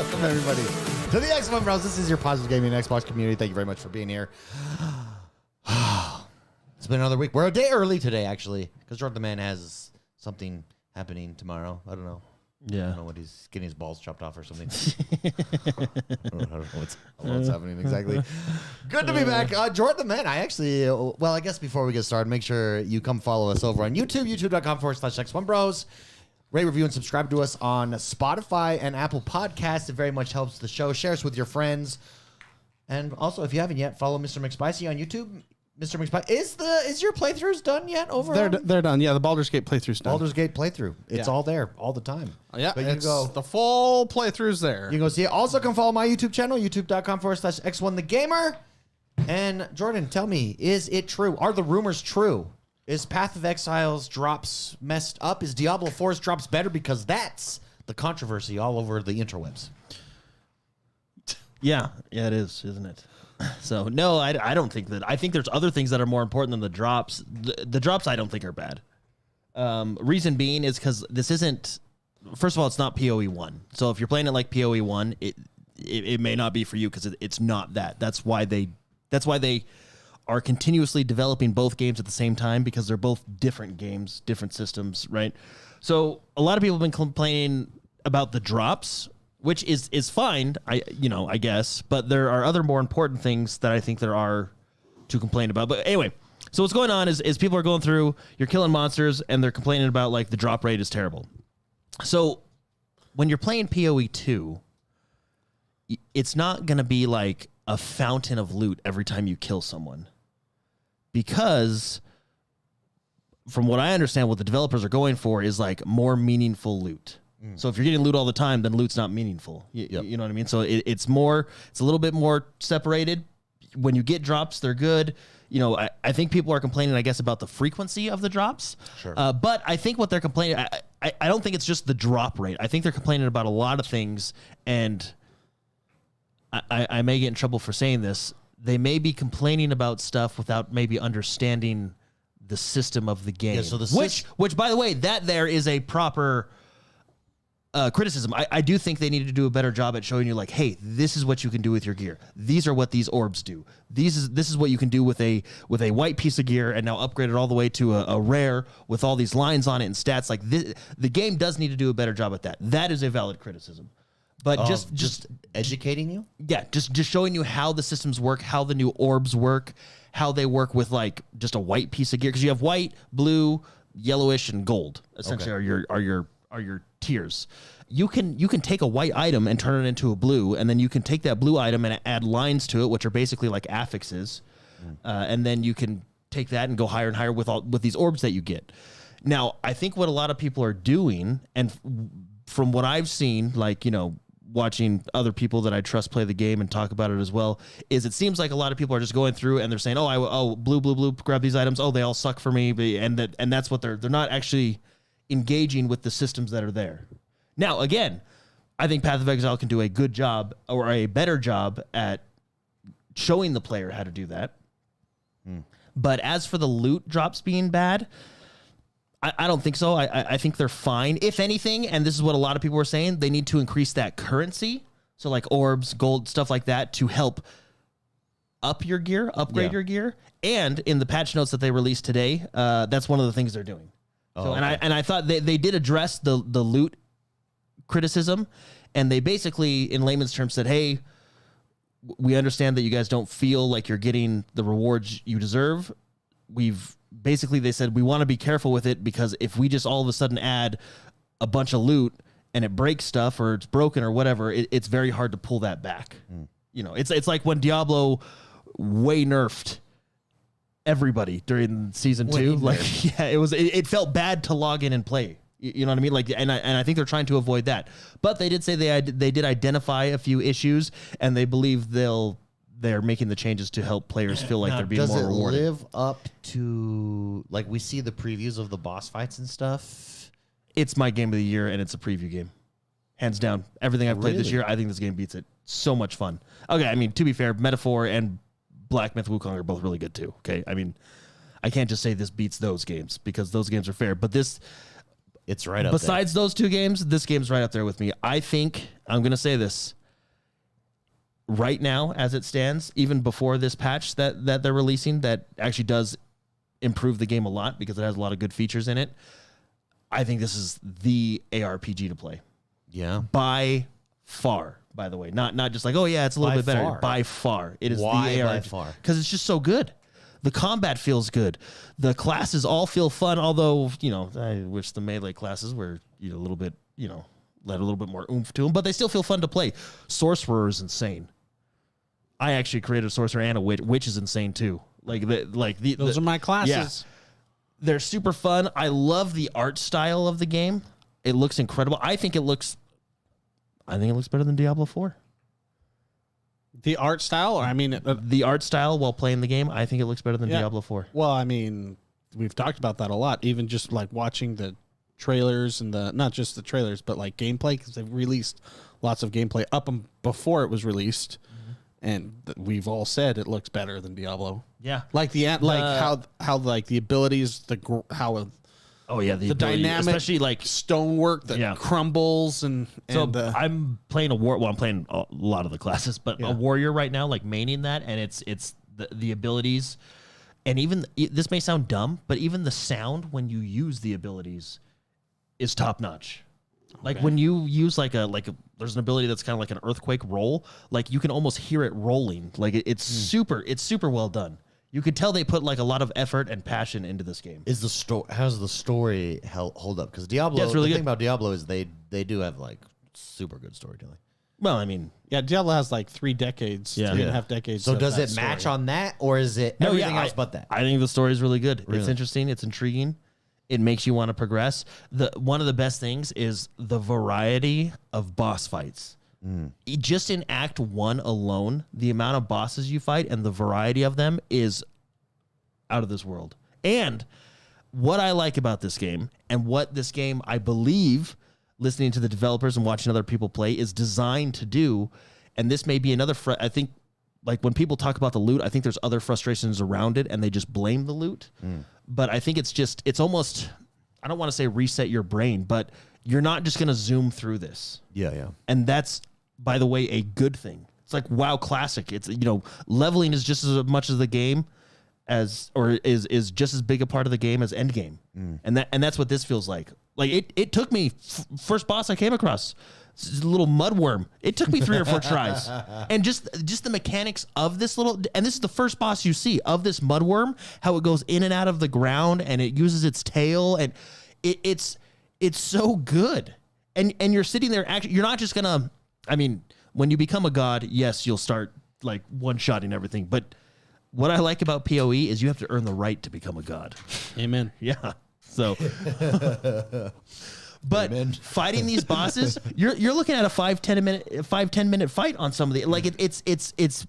Welcome, everybody, to the XoneBros. This is your positive gaming and Xbox community. Thank you very much for being here. It's been another week. We're a day early today, actually, because Jordan the Man has something happening tomorrow. I don't know. Yeah. I don't know what he's getting his balls chopped off or something. I don't know what's happening exactly. Good to be back. Jordan the Man, I actually, well, I guess before we get started, make sure you come follow us over on YouTube, youtube.com/XoneBros. Rate, review, and subscribe to us on Spotify and Apple Podcasts. It very much helps the show. Share us with your friends. And also, if you haven't yet, follow Mr. McSpicy on YouTube. Mr. McSpicy, is your playthroughs done yet? They're done. Yeah, the Baldur's Gate playthrough's done. Baldur's Gate playthrough. It's all there all the time. Yeah, but you go. the full playthrough's there. You can go see it. Also, come follow my YouTube channel, youtube.com/X1TheGamer. And Jordan, tell me, is it true? Are the rumors true? Is Path of Exile's drops messed up? Is Diablo 4's drops better? Because that's the controversy all over the interwebs. Yeah, it is, isn't it? So, no, I don't think that. I think there's other things that are more important than the drops. The drops I don't think are bad. Reason being is because this isn't, first of all, it's not PoE 1. So if you're playing it like PoE 1, it may not be for you because it's not that. That's why they are continuously developing both games at the same time, because they're both different games, different systems, right? So a lot of people have been complaining about the drops, which is fine, I guess, but there are other more important things that I think there are to complain about. But anyway, so what's going on is people are going through, you're killing monsters, and they're complaining about, like, the drop rate is terrible. So when you're playing PoE 2, it's not going to be like a fountain of loot every time you kill someone. Because from what I understand, what the developers are going for is like more meaningful loot. So if you're getting loot all the time, then loot's not meaningful. You know what I mean? So it's a little bit more separated. When you get drops, they're good. I think people are complaining, I guess, about the frequency of the drops. Sure. But I think what they're complaining, I don't think it's just the drop rate. I think they're complaining about a lot of things, and I may get in trouble for saying this. They may be complaining about stuff without maybe understanding the system of the game. Yeah, so which, by the way, that there is a proper criticism. I do think they needed to do a better job at showing you, like, hey, this is what you can do with your gear. These are what these orbs do. This is what you can do with a white piece of gear, and now upgrade it all the way to a rare with all these lines on it and stats. Like this, the game does need to do a better job at that. That is a valid criticism. But just educating you? Yeah, just showing you how the systems work, how the new orbs work, how they work with, like, just a white piece of gear. Because you have white, blue, yellowish, and gold. Essentially, are your tiers. You can take a white item and turn it into a blue, and then you can take that blue item and add lines to it, which are basically like affixes, and then you can take that and go higher and higher with these orbs that you get. Now, I think what a lot of people are doing, and from what I've seen, like, watching other people that I trust play the game and talk about it as well, is it seems like a lot of people are just going through and they're saying, blue, grab these items. Oh, they all suck for me. And that's what they're not actually engaging with the systems that are there. Now, again, I think Path of Exile can do a good job or a better job at showing the player how to do that. But as for the loot drops being bad, I don't think so. I think they're fine. If anything, and this is what a lot of people were saying, they need to increase that currency. So like orbs, gold, stuff like that, to help up your gear, upgrade your gear. And in the patch notes that they released today, that's one of the things they're doing. I thought they did address the loot criticism, and they basically, in layman's terms, said, hey, we understand that you guys don't feel like you're getting the rewards you deserve. They said, we want to be careful with it, because if we just all of a sudden add a bunch of loot and it breaks stuff or it's broken or whatever, it's very hard to pull that back. It's like when Diablo way nerfed everybody during season 2. Like, yeah, it felt bad to log in and play. You know what I mean? Like, and I think they're trying to avoid that. But they did say they did identify a few issues, and they believe they're making the changes to help players feel like they're being more rewarded. Does it live up to, like, we see the previews of the boss fights and stuff? It's my game of the year, and it's a preview game. Hands down. Everything I've played this year, I think this game beats it. So much fun. Okay, I mean, to be fair, Metaphor and Black Myth Wukong are both really good too. Okay, I mean, I can't just say this beats those games, because those games are fair. But this, It's right up Besides those two games, this game's right up there with me. I think, I'm going to say this, right now, as it stands, even before this patch that they're releasing, that actually does improve the game a lot because it has a lot of good features in it, I think this is the ARPG to play. Yeah. By far, by the way. Not just like, oh, yeah, it's a little bit better. By far. It is Why the ARPG. by far? Because it's just so good. The combat feels good. The classes all feel fun, although, I wish the melee classes were a little bit, let a little bit more oomph to them, but they still feel fun to play. Sorcerer is insane. I actually created a sorcerer and a witch. Witch is insane too. Those are my classes. Yeah. They're super fun. I love the art style of the game. It looks incredible. I think it looks better than Diablo 4. The art style, or the art style while playing the game, I think it looks better than Diablo 4. Well, we've talked about that a lot. Even just like watching the trailers and not just the trailers, but like gameplay, because they've released lots of gameplay before it was released, and we've all said it looks better than Diablo. Yeah, like how like the abilities, the dynamic, especially like stonework that crumbles and I'm playing I'm playing a lot of the classes, but a warrior right now, like maining that, and it's the abilities, and even this may sound dumb, but even the sound when you use the abilities is top notch. Like when you use there's an ability that's kind of like an earthquake roll, like you can almost hear it rolling. Like it's super well done. You could tell they put like a lot of effort and passion into this game. How's the story hold up? Because Diablo, it's really the good. thing about Diablo is they do have like super good storytelling. Well, Diablo has like 3 decades, 3.5 decades. So does it match on that, or is it everything else but that? I think the story is really good. Really? It's interesting. It's intriguing. It makes you want to progress. One of the best things is the variety of boss fights. Just in Act 1 alone, the amount of bosses you fight and the variety of them is out of this world. And what I like about this game, and what this game, I believe, listening to the developers and watching other people play, is designed to do, and this may be another, I think, like when people talk about the loot, I think there's other frustrations around it, and they just blame the loot. But I think it's almost, I don't want to say reset your brain, but you're not just going to zoom through this. Yeah. And that's, by the way, a good thing. It's like WoW Classic. It's, leveling is just as much as the game is just as big a part of the game as end game. And that's what this feels like. Like it took me, first boss I came across, a little mudworm. It took me 3 or 4 tries. And just the mechanics of this and this is the first boss you see of this mudworm, how it goes in and out of the ground and it uses its tail, and it's so good. And you're sitting there, actually, you're not just gonna, when you become a god, yes, you'll start like one-shotting everything. But what I like about PoE is you have to earn the right to become a god. Amen. Yeah. So, but fighting these bosses, you're looking at a 5-10 minute fight on some of the, like it's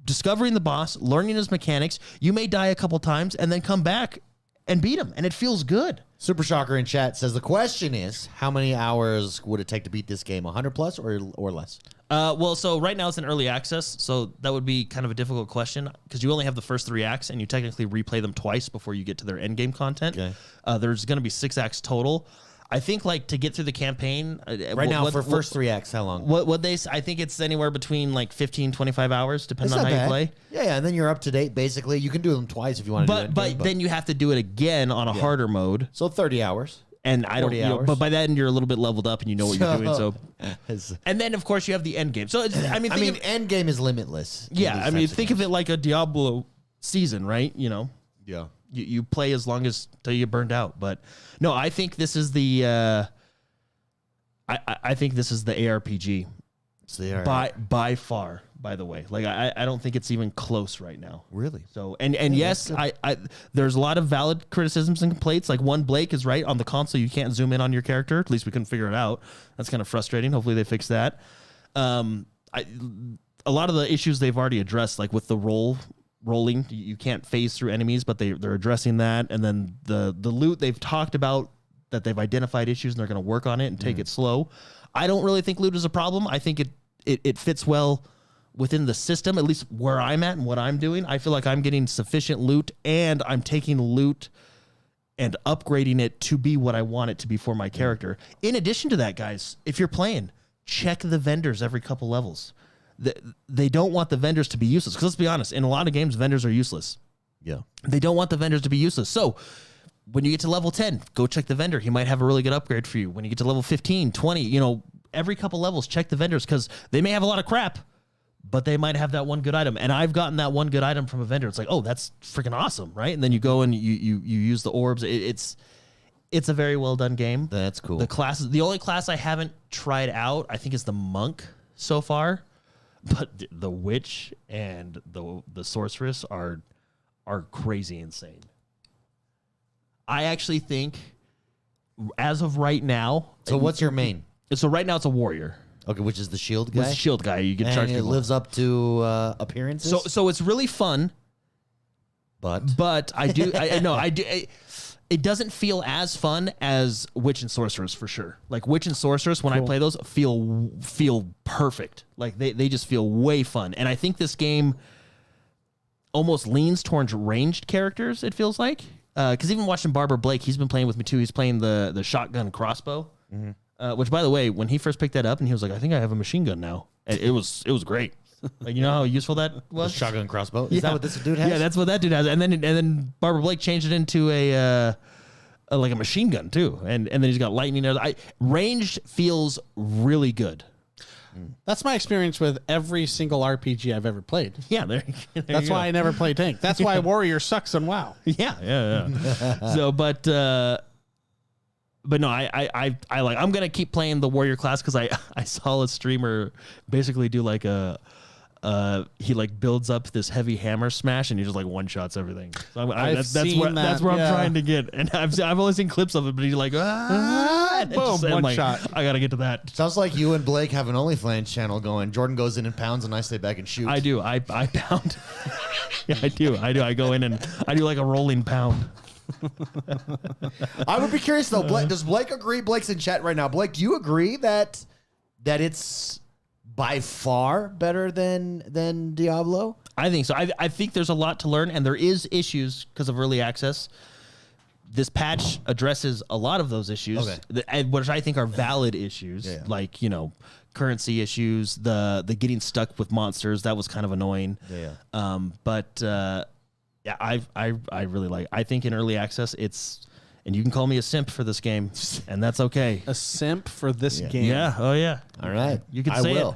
discovering the boss, learning his mechanics. You may die a couple times and then come back and beat him, and it feels good. Super Shocker in chat says the question is, how many hours would it take to beat this game? 100 plus or less? Well, so right now it's in early access, so that would be kind of a difficult question because you only have the first 3 acts, and you technically replay them twice before you get to their end game content. Okay. There's going to be 6 acts total. I think like to get through the campaign first 3 acts, how long? I think it's anywhere between like 15, 25 hours, depending on how you play. Yeah, and then you're up to date. Basically, you can do them twice if you want to do it. But then you have to do it again on a harder mode. So 30 hours. And I don't, hours. But by then you're a little bit leveled up and you know what you're doing. So, and then of course you have the end game. So end game is limitless. Yeah, think of it like a Diablo season, right? Yeah. You play as long as till you burned out. But no, I think this is the I think this is the ARPG. It's the ARPG. By far, by the way. Like I don't think it's even close right now. Really? So and yes, I there's a lot of valid criticisms and complaints. Like Blake is right, on the console you can't zoom in on your character. At least we couldn't figure it out. That's kind of frustrating. Hopefully they fix that. A lot of the issues they've already addressed, like with the rolling, you can't phase through enemies, but they're addressing that. And then the loot, they've talked about that they've identified issues and they're going to work on it and take it slow. I don't really think loot is a problem. I think it fits well within the system, at least where I'm at and what I'm doing. I feel like I'm getting sufficient loot, and I'm taking loot and upgrading it to be what I want it to be for my character. In addition to that, guys, if you're playing, check the vendors every couple levels. They don't want the vendors to be useless. Because let's be honest, in a lot of games, vendors are useless. Yeah. They don't want the vendors to be useless. So when you get to level 10, go check the vendor. He might have a really good upgrade for you. When you get to level 15, 20, every couple levels, check the vendors because they may have a lot of crap, but they might have that one good item. And I've gotten that one good item from a vendor. It's like, oh, that's freaking awesome, right? And then you go and you use the orbs. It's a very well done game. That's cool. The only class I haven't tried out, I think, is the monk so far. But the witch and the sorceress are crazy insane. I actually think, as of right now. So what's your main? So right now it's a warrior. Okay, which is the shield guy. It's a shield guy. You can and charge it people. lives up to appearances. So it's really fun. But I do. I do. It doesn't feel as fun as Witch and Sorceress for sure. Like Witch and Sorceress, when I play those, feel perfect. Like they just feel way fun. And I think this game almost leans towards ranged characters. It feels like because even watching Barbara Blake, he's been playing with me too. He's playing the shotgun crossbow, which by the way, when he first picked that up, and he was like, "I think I have a machine gun now." It was great. Like, you know how useful that was? Shotgun crossbow. Is that what this dude has? Yeah, that's what that dude has. And then Barbara Blake changed it into a machine gun too. And then he's got lightning. Ranged feels really good. That's my experience with every single RPG I've ever played. Yeah, That's why I never play tank. That's why Warrior sucks on WoW. Yeah. So, but no, I'm gonna keep playing the warrior class because I saw a streamer basically do like he like builds up this heavy hammer smash and he just like one shots everything. So that's where I'm trying to get. And I've only seen clips of it, but he's like boom, one shot. I gotta get to that. Sounds like you and Blake have an OnlyFans channel going. Jordan goes in and pounds, and I stay back and shoot. I do. I pound. Yeah, I do. I go in and I do like a rolling pound. I would be curious though. Does Blake agree? Blake's in chat right now. Blake, do you agree that it's by far better than Diablo? I think so. I think there's a lot to learn, and there is issues because of early access. This patch addresses a lot of those issues, which I think are valid issues, like currency issues, the getting stuck with monsters. That was kind of annoying. Yeah, I really like. I think in early access, and you can call me a simp for this game, and that's okay. A simp for this game. Yeah. Oh yeah. All right. You can say it,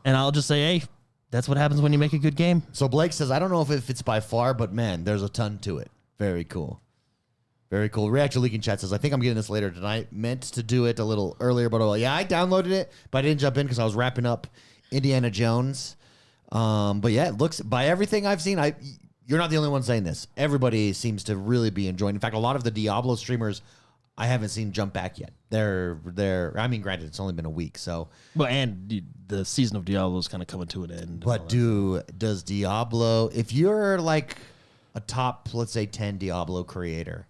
and I'll just say, hey, that's what happens when you make a good game. So Blake says, I don't know if it's by far, but man, there's a ton to it. Very cool. Very cool. Reactor Leaking Chat says, I think I'm getting this later tonight. Meant to do it a little earlier, but I downloaded it, but I didn't jump in because I was wrapping up Indiana Jones. But yeah, it looks, by everything I've seen, you're not the only one saying this. Everybody seems to really be enjoying. In fact, a lot of the Diablo streamers I haven't seen jump back yet. They're. I mean, granted, it's only been a week, so. Well, and the season of Diablo is kind of coming to an end. But does Diablo? If you're like a top, let's say, 10 Diablo creator,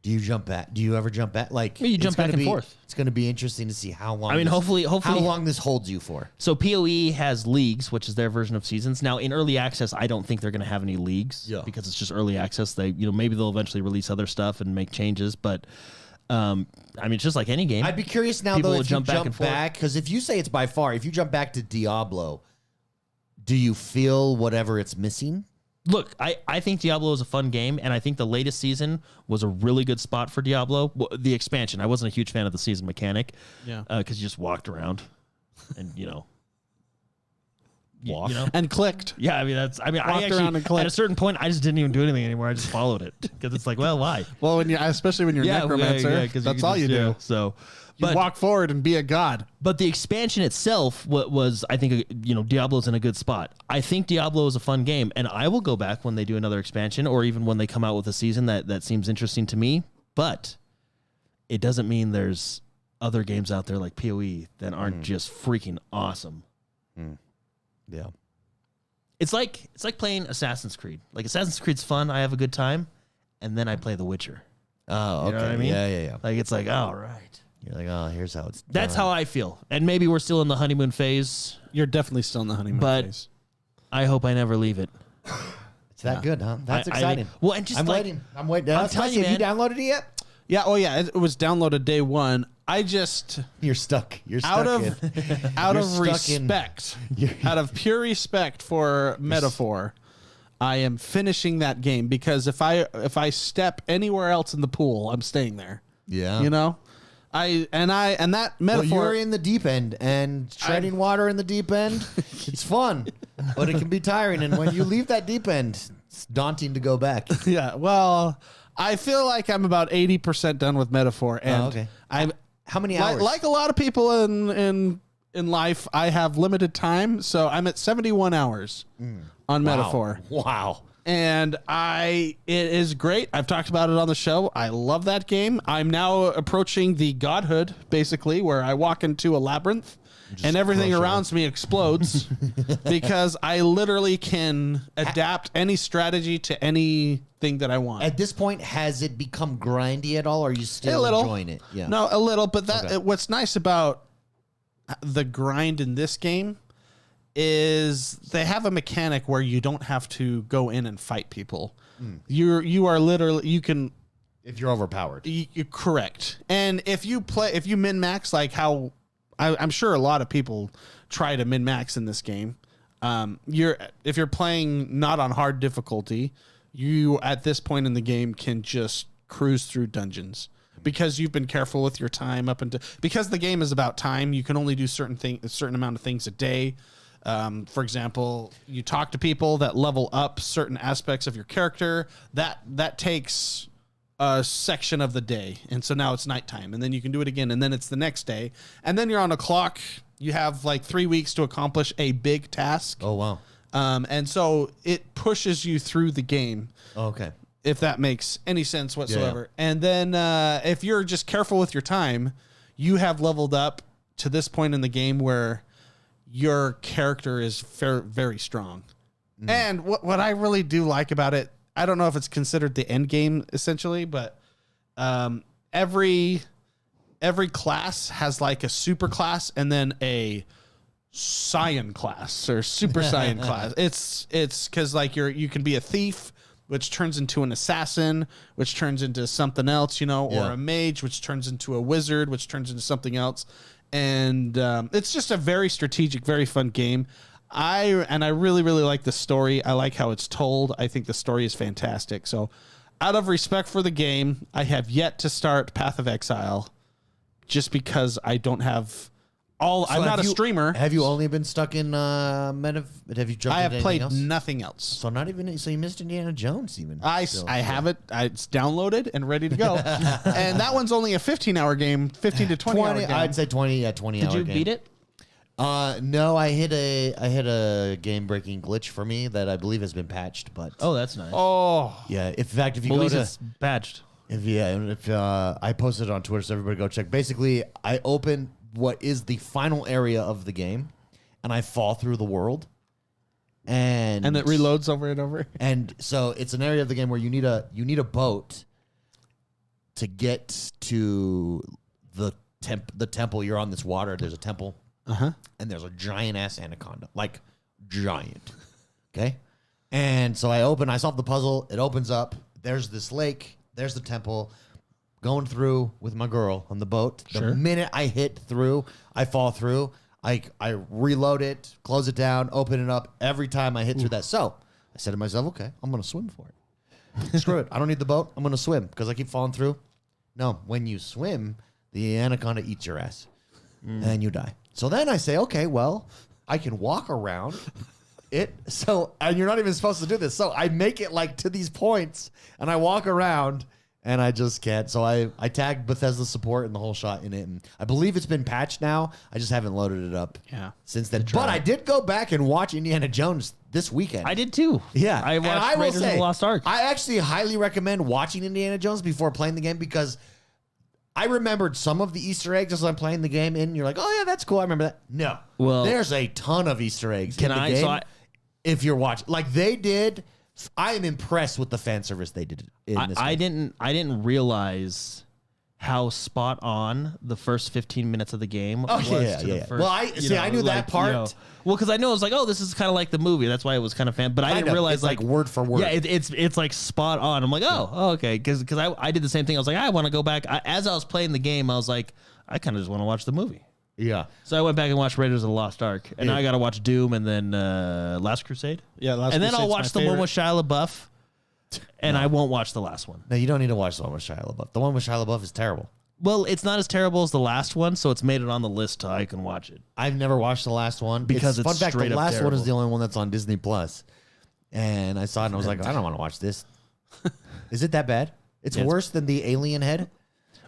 do you jump back? Do you ever jump back? Like you jump back and forth. It's going to be interesting to see how long. I mean, hopefully, how long this holds you for. So PoE has leagues, which is their version of seasons. Now in early access, I don't think they're going to have any leagues because it's just early access. They, maybe they'll eventually release other stuff and make changes, but I mean, it's just like any game. I'd be curious now People though will if jump you back jump and forth. back because if you say it's by far, if you jump back to Diablo, do you feel whatever it's missing? Look, I think Diablo is a fun game, and I think the latest season was a really good spot for Diablo. Well, the expansion, I wasn't a huge fan of the season mechanic, because you just walked around, and walk and clicked. Yeah, I mean I actually around and clicked. at a certain point I just didn't even do anything anymore. I just followed it because it's like, well, why? Well, especially when you're necromancer, that's all you do. So. You walk forward and be a god. But the expansion itself was, I think, Diablo's in a good spot. I think Diablo is a fun game, and I will go back when they do another expansion or even when they come out with a season that seems interesting to me. But it doesn't mean there's other games out there like PoE that aren't just freaking awesome. Yeah. It's like playing Assassin's Creed. Like Assassin's Creed's fun. I have a good time, and then I play The Witcher. Oh, okay. You know what I mean? Yeah. Like it's like, all right. You're like, oh, here's how it's done. That's how I feel. And maybe we're still in the honeymoon phase. You're definitely still in the honeymoon phase. I hope I never leave it. It's that good, huh? That's exciting. Well, and just I'm like, waiting. I'm waiting. I'm telling you, Have you man. downloaded it yet? Yeah. Oh, yeah. It was downloaded day one. I just You're stuck. You're stuck out of in. out You're of stuck in- respect, out of pure respect for Metaphor, I am finishing that game because if I step anywhere else in the pool, I'm staying there. Yeah. You know, and that Well, Metaphor. you're in the deep end, and treading water in the deep end, it's fun, but it can be tiring. And when you leave that deep end, it's daunting to go back. Yeah. Well, I feel like I'm about 80% done with Metaphor, and okay. I'm How many hours? like a lot of people in life. I have limited time, so I'm at 71 hours on Metaphor. Wow. And it is great. I've talked about it on the show. I love that game. I'm now approaching the godhood, basically, where I walk into a labyrinth and everything crush around me explodes because I literally can adapt any strategy to anything that I want. At this point, has it become grindy at all? Or are you still A little. enjoying it? Yeah. No, a little. But that Okay. what's nice about the grind in this game is they have a mechanic where you don't have to go in and fight people. You are literally, you can, If you're overpowered. you're correct. And if you min max, like how I'm sure a lot of people try to min max in this game. If you're playing not on hard difficulty, you at this point in the game can just cruise through dungeons because you've been careful with your time because the game is about time. You can only do a certain amount of things a day. For example, you talk to people that level up certain aspects of your character. That takes a section of the day, and so now it's nighttime, and then you can do it again, and then it's the next day, and then you're on a clock. You have like 3 weeks to accomplish a big task. Oh, wow. And so it pushes you through the game, Okay. if that makes any sense whatsoever. Yeah. And then if you're just careful with your time, you have leveled up to this point in the game where your character is very strong. And what I really do like about it, I don't know if it's considered the end game essentially, but every class has like a super class and then a Saiyan class or super Saiyan class. It's because like you can be a thief, which turns into an assassin, which turns into something else, or a mage, which turns into a wizard, which turns into something else. And it's just a very strategic, very fun game. I really, really like the story. I like how it's told. I think the story is fantastic. So out of respect for the game, I have yet to start Path of Exile just because I don't have I'm not a streamer. Have you only been stuck in Have you jumped I have into played anything else? nothing else. So you missed Indiana Jones even. I have it. It's downloaded and ready to go. And that one's only a 15-hour game, 15 to 20 hour game. I'd say 20 hour game. Did you beat it? No, I hit a game breaking glitch for me that I believe has been patched, but Oh, that's nice. Oh, yeah, in fact if you Well, at go least to it's patched. if I posted it on Twitter so everybody go check. Basically, I open what is the final area of the game and I fall through the world. And it reloads over and over. And so it's an area of the game where you need a boat to get to the temple. You're on this water. There's a temple. And there's a giant ass anaconda, like giant. Okay. And so I solve the puzzle. It opens up. There's this lake. There's the temple. Going through with my girl on the boat. The minute I hit through, I fall through. I reload it, close it down, open it up every time I hit through that. So I said to myself, okay, I'm going to swim for it. Screw it. I don't need the boat. I'm going to swim because I keep falling through. No, when you swim, the anaconda eats your ass and you die. So then I say, okay, well, I can walk around it. So, and you're not even supposed to do this. So I make it like to these points and I walk around and I just can't. So I tagged Bethesda support and the whole shot in it. And I believe it's been patched now. I just haven't loaded it up since then. But I did go back and watch Indiana Jones this weekend. I did too. Yeah. I watched Raiders of the Lost Ark. I actually highly recommend watching Indiana Jones before playing the game because I remembered some of the Easter eggs as I'm playing the game, and you're like, oh, yeah, that's cool. I remember that. No. Well, there's a ton of Easter eggs in the I- game. so I- if you're watching, like they did, I am impressed with the fan service they did in this I game. didn't realize how spot on the first 15 minutes of the game was yeah, to the yeah. first, Well, I knew that part. Well, because I know it's like, oh, this is kind of like the movie. That's why it was kind of fan. But I didn't realize it's like word for word. Yeah, it's like spot on. I'm like, oh, okay, because I did the same thing. I was like, I want to go back. As I was playing the game, I was like, I kind of just want to watch the movie. Yeah. So I went back and watched Raiders of the Lost Ark, and now I got to watch Doom and then Last Crusade. Yeah, and then I'll watch the one with Shia LaBeouf, and I won't watch the last one. No, you don't need to watch the one with Shia LaBeouf. The one with Shia LaBeouf is terrible. Well, it's not as terrible as the last one, so it's made it on the list so I can watch it. I've never watched the last one Because it's fun fact. The straight up last one is terrible. the only one that's on Disney Plus, and I saw it and I was like, I don't want to watch this. Is it that bad? It's worse than the alien head.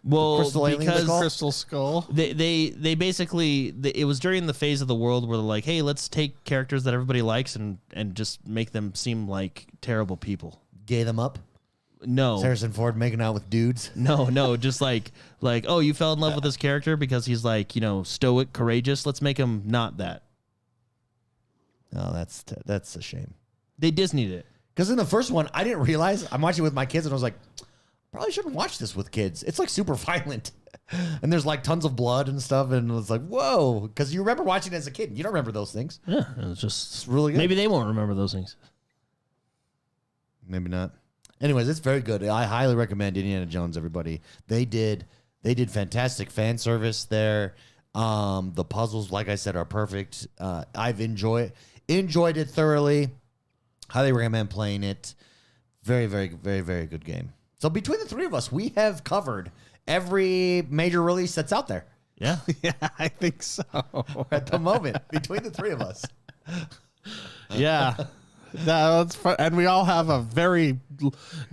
Well, Crystal Alien because skull? Crystal Skull. they basically it was during the phase of the world where they're like, hey, let's take characters that everybody likes and just make them seem like terrible people. Gay them up. No, Harrison Ford making out with dudes. no, just like oh, you fell in love with this character because he's like stoic, courageous. Let's make him not that. Oh, that's a shame. They Disneyed it. Because in the first one, I didn't realize. I'm watching with my kids, and I was like, probably shouldn't watch this with kids. It's like super violent, and there's like tons of blood and stuff, and it's like, whoa. Because you remember watching it as a kid, and you don't remember those things. Yeah, it's just It's really good. maybe they won't remember those things. Maybe not. Anyways, it's very good. I highly recommend Indiana Jones. Everybody, they did fantastic fan service there. The puzzles, like I said, are perfect. I've enjoyed it thoroughly. Highly recommend playing it. Very, very, very, very good game. So between the three of us, we have covered every major release that's out there Yeah, Yeah, I think so. at the moment. Between the three of us. Yeah. That's fun. And we all have a very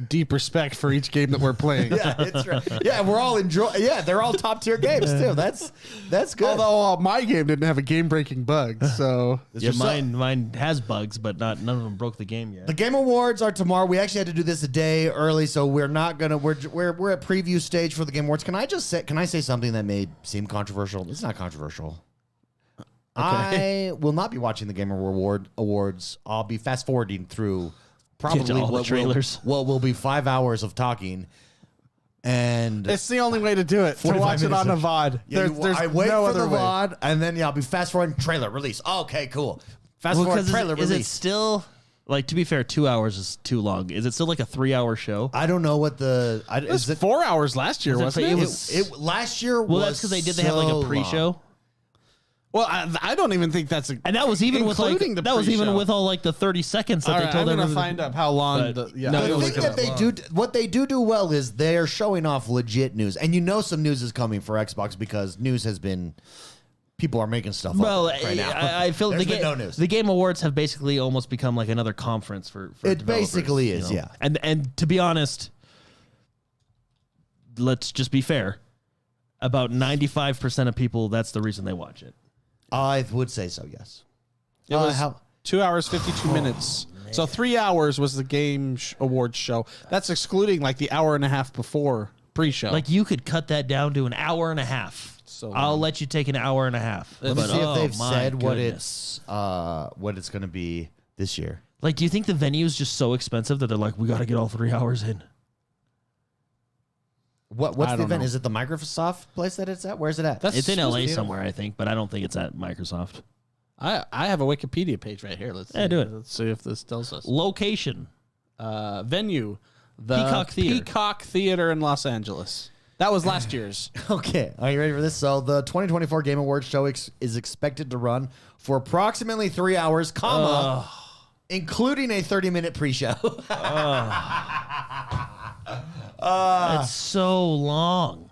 deep respect for each game that we're playing. Yeah, it's right. Yeah, we're all Yeah, they're all top tier games too. That's good. Although my game didn't have a game-breaking bug, so yeah. Mine has bugs, but none of them broke the game yet. The Game Awards are tomorrow. We actually had to do this a day early, so we're not gonna. We're at preview stage for the Game Awards. Can I say something that may seem controversial? It's not controversial. Okay. I will not be watching the Game Awards. I'll be fast forwarding through probably all the trailers. What will be 5 hours of talking, and it's the only way to do it. To 45 watch it on a minutes. VOD. Yeah, There's I wait no for other the way. VOD, and then I'll be fast forwarding trailer release. Okay, cool. Fast forward trailer is release. it still like, to be fair, 2 hours is too long? Is it still like a 3-hour show? I don't know what the. It was 4 hours last year, wasn't it? It last year. Well, was that's because they have like so a pre-show. long. Well, I don't even think that's And that was even with like including the that was even pre-show. with all like the 30 seconds that All they right, told I'm everybody. gonna find up how long. But Yeah, no, I it don't was think The thing it that was they long. do, what they do well is they're showing off legit news, and some news is coming for Xbox because news has been. People are making stuff Well, up right now. I feel There's the been no news. The Game Awards have basically almost become like another conference for It developers, basically you is, know? yeah. And to be honest, let's just be fair. About 95% of people, that's the reason they watch it. I would say so. Yes. It was how- 2 hours 52 minutes. So 3 hours was the game awards show. That's excluding like the hour and a half before pre-show. Like, you could cut that down to an hour and a half. So I'll long. let you take an hour and a half. Let me But, see if oh they've my said goodness. what it's going to be this year. Like, do you think the venue is just so expensive that they're like, we got to get all 3 hours in? What's I the don't event? know. Is it the Microsoft place that it's at? Where's it at? That's It's in supposed LA to be- somewhere, I think, but I don't think it's at Microsoft. I have a Wikipedia page right here. Let's Yeah, do it. Let's see if this tells us. Location. Venue, the Peacock Theater. Peacock Theater in Los Angeles. That was last year's. Okay, are you ready for this? So the 2024 Game Awards show is expected to run for approximately 3 hours, including a 30-minute pre-show. It's so long.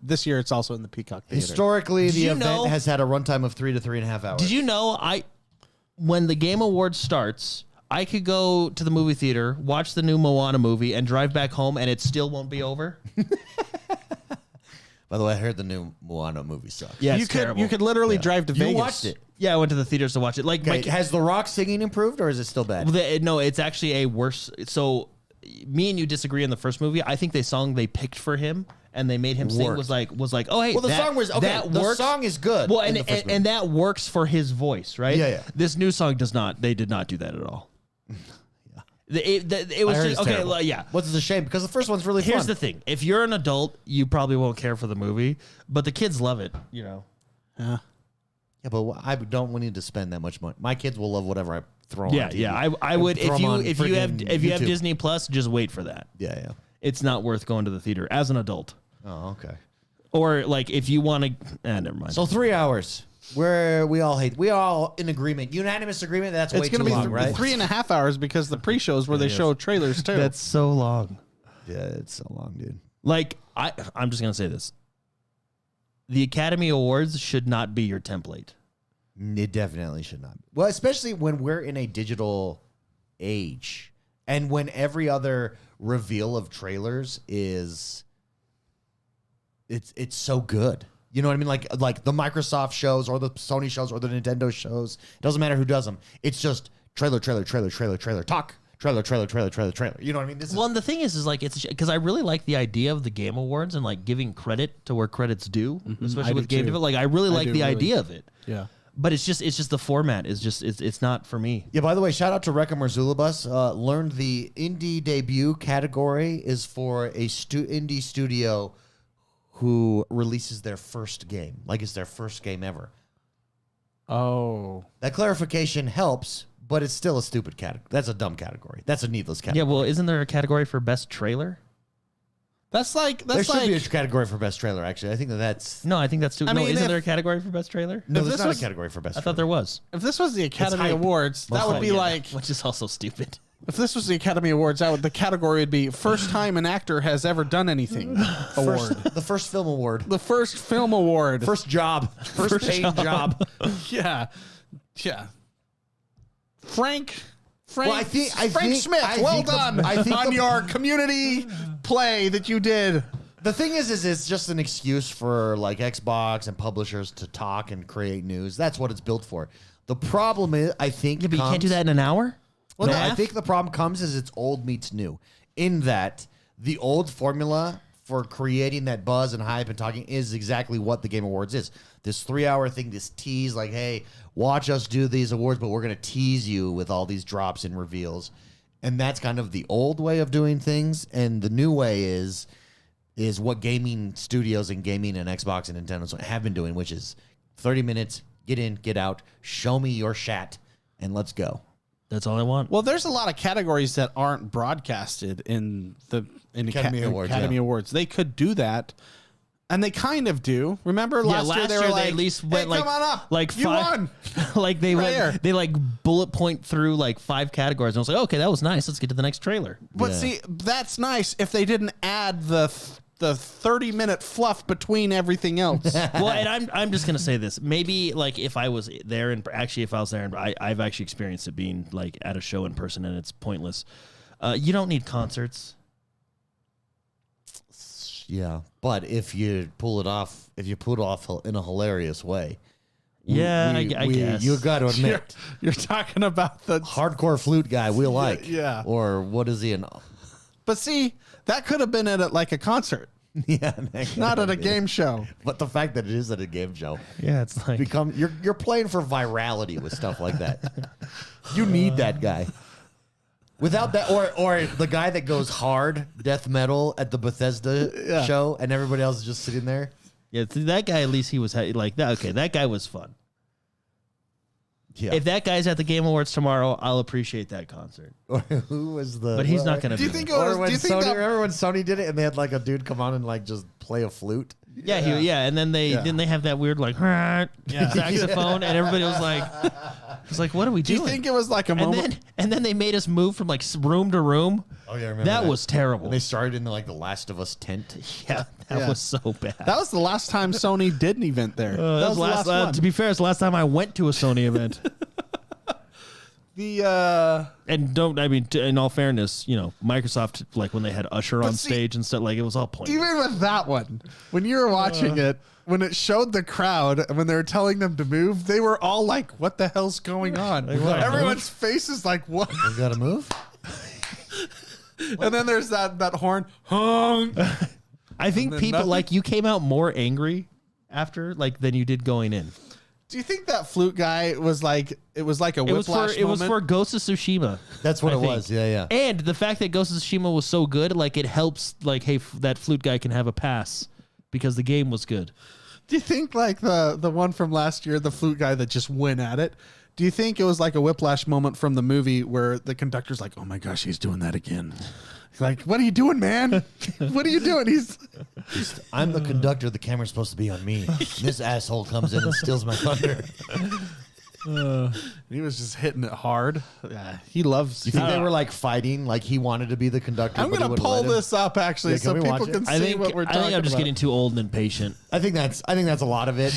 This year, it's also in the Peacock Theater. Historically, the you event know- has had a runtime of 3 to 3.5 hours. Did you know when the Game Awards starts, I could go to the movie theater, watch the new Moana movie, and drive back home, and it still won't be over? By the way, I heard the new Moana movie sucks. Yeah, you it's could terrible. you could literally drive to You Vegas. watched it. Yeah, I went to the theaters to watch it. Like, Okay, has The Rock singing improved, or is it still bad? no, it's actually a worse. So, me and you disagree on the first movie. I think the song they picked for him and they made him sing Worked. was like, oh hey, Well, the that, song was okay. That The works. song is good. Well, in and the first and that works for his voice, right? Yeah, yeah. This new song does not. They did not do that at all. It was I heard just, it's okay. terrible. Yeah. What's a shame? Because the first one's really Here's fun. the thing: if you're an adult, you probably won't care for the movie, but the kids love it. Yeah. Yeah, but I don't need to spend that much money. My kids will love whatever I throw on Yeah, TV. yeah. I would Throw 'em on if you have freaking Disney Plus, just wait for that. Yeah. It's not worth going to the theater as an adult. Oh, okay. Or like if you want to, never mind. So 3 hours. We all in agreement, unanimous agreement. That's way It's too going to be long, right? 3.5 hours because the pre-shows where they show trailers too. That's so long. Yeah, it's so long, dude. Like I'm just gonna say this: the Academy Awards should not be your template. It definitely should not. Well, especially when we're in a digital age, and when every other reveal of trailers is, it's so good. You know what I mean? Like the Microsoft shows or the Sony shows or the Nintendo shows. It doesn't matter who does them. It's just trailer, talk, trailer. You know what I mean? Well, and the thing is like it's because I really like the idea of the Game Awards and like giving credit to where credit's due, especially with game development. Like I really like the idea of it. Yeah. But it's just the format is just it's not for me. Yeah, by the way, shout out to Recca Marzulibus. Learned the indie debut category is for a indie studio who releases their first game. Like it's their first game ever. Oh. That clarification helps, but it's still a stupid category. That's a dumb category. That's a needless category. Yeah, well, isn't there a category for best trailer? There should be a category for best trailer, actually. I think that's... No, I think that's too... I No, mean, isn't if- there a category for best trailer? No, If there's this not was- a category for best I trailer. thought there was. If this was the Academy hype. Awards, that would be like Which is also stupid. if this was the Academy Awards, the category would be first time an actor has ever done anything award. The first film award. The first film award. First job. First paid job. Yeah. Yeah. Frank Well, I think Smith, well done on your community play that you did. The thing is it's just an excuse for like Xbox and publishers to talk and create news. That's what it's built for. The problem is, I think, Yeah, but you can't do that in an hour? Well, no, Math? I think the problem comes is it's old meets new. In that the old formula for creating that buzz and hype and talking is exactly what the Game Awards is. This 3 hour thing, this tease, like, hey, watch us do these awards, but we're going to tease you with all these drops and reveals. And that's kind of the old way of doing things. And the new way is what gaming studios and gaming and Xbox and Nintendo have been doing, which is 30 minutes, get in, get out, show me your shat, and let's go. That's all I want. Well, there's a lot of categories that aren't broadcasted in the Academy Awards, Academy yeah. Awards. They could do that, and they kind of do. Remember last year they were like, at least hey, went like come on up, like you five, won. like they Right went, here. they like bullet point through like 5 categories. And I was like, okay, that was nice. Let's get to the next trailer. But Yeah. see, that's nice if they didn't add the 30-minute fluff between everything else. Well, and I'm just gonna say this. Maybe like if I was there and actually if I was there and I've actually experienced it being like at a show in person and it's pointless. You don't need concerts. Yeah, but if you pull it off in a hilarious way, Yeah, I guess. you got to admit, You're talking about the hardcore flute guy we like. yeah. Or what is he in? But see, that could have been at like a concert, Yeah, not at a game show. But the fact that it is at a game show Yeah, it's like you're playing for virality with stuff like that. You need that guy. Without that, or the guy that goes hard death metal at the Bethesda show, and everybody else is just sitting there. yeah. That guy at least he was like that. Okay, that guy was fun. Yeah. If that guy's at the Game Awards tomorrow, I'll appreciate that concert. Or who was the? But he's not going to. Do you be think there. it Or was? when Do you think Sony, that? remember when Sony did it and they had like a dude come on and like just play a flute? Yeah, and then they have that weird like saxophone, and everybody was like, "What are we Do doing?" you think it was like a and moment? then they made us move from like room to room. Oh yeah, I remember That was terrible. And they started in like the Last of Us tent. Yeah, that Yeah. was so bad. That was the last time Sony did an event there. That was the last one. to be fair, it's the last time I went to a Sony event. And in all fairness, Microsoft, like when they had Usher on see, stage and stuff, like it was all pointless. even with that one, when you were watching it, when it showed the crowd, and when they were telling them to move, they were all like, "What the hell's going on?" what? Everyone's face is like, "What?" We gotta move. And then there's that horn, honk. I think then people nothing? like you came out more angry after like than you did going in. Do you think that flute guy was like it was like a whiplash It was for Ghost of Tsushima. That's what I it think. was. Yeah. And the fact that Ghost of Tsushima was so good, like it helps. Like, hey, that flute guy can have a pass because the game was good. Do you think like the one from last year, the flute guy that just went at it? Do you think it was like a whiplash moment from the movie where the conductor's like, "Oh my gosh, he's doing that again"? Like, what are you doing, man? What are you doing? I'm the conductor. The camera's supposed to be on me. This asshole comes in and steals my thunder. He was just hitting it hard. Yeah, he loves. You think they were like fighting? Like he wanted to be the conductor? I'm going to pull this up actually Yeah, so can we people watch it? can I see think what we're talking about. I'm just getting too old and impatient. I think that's a lot of it.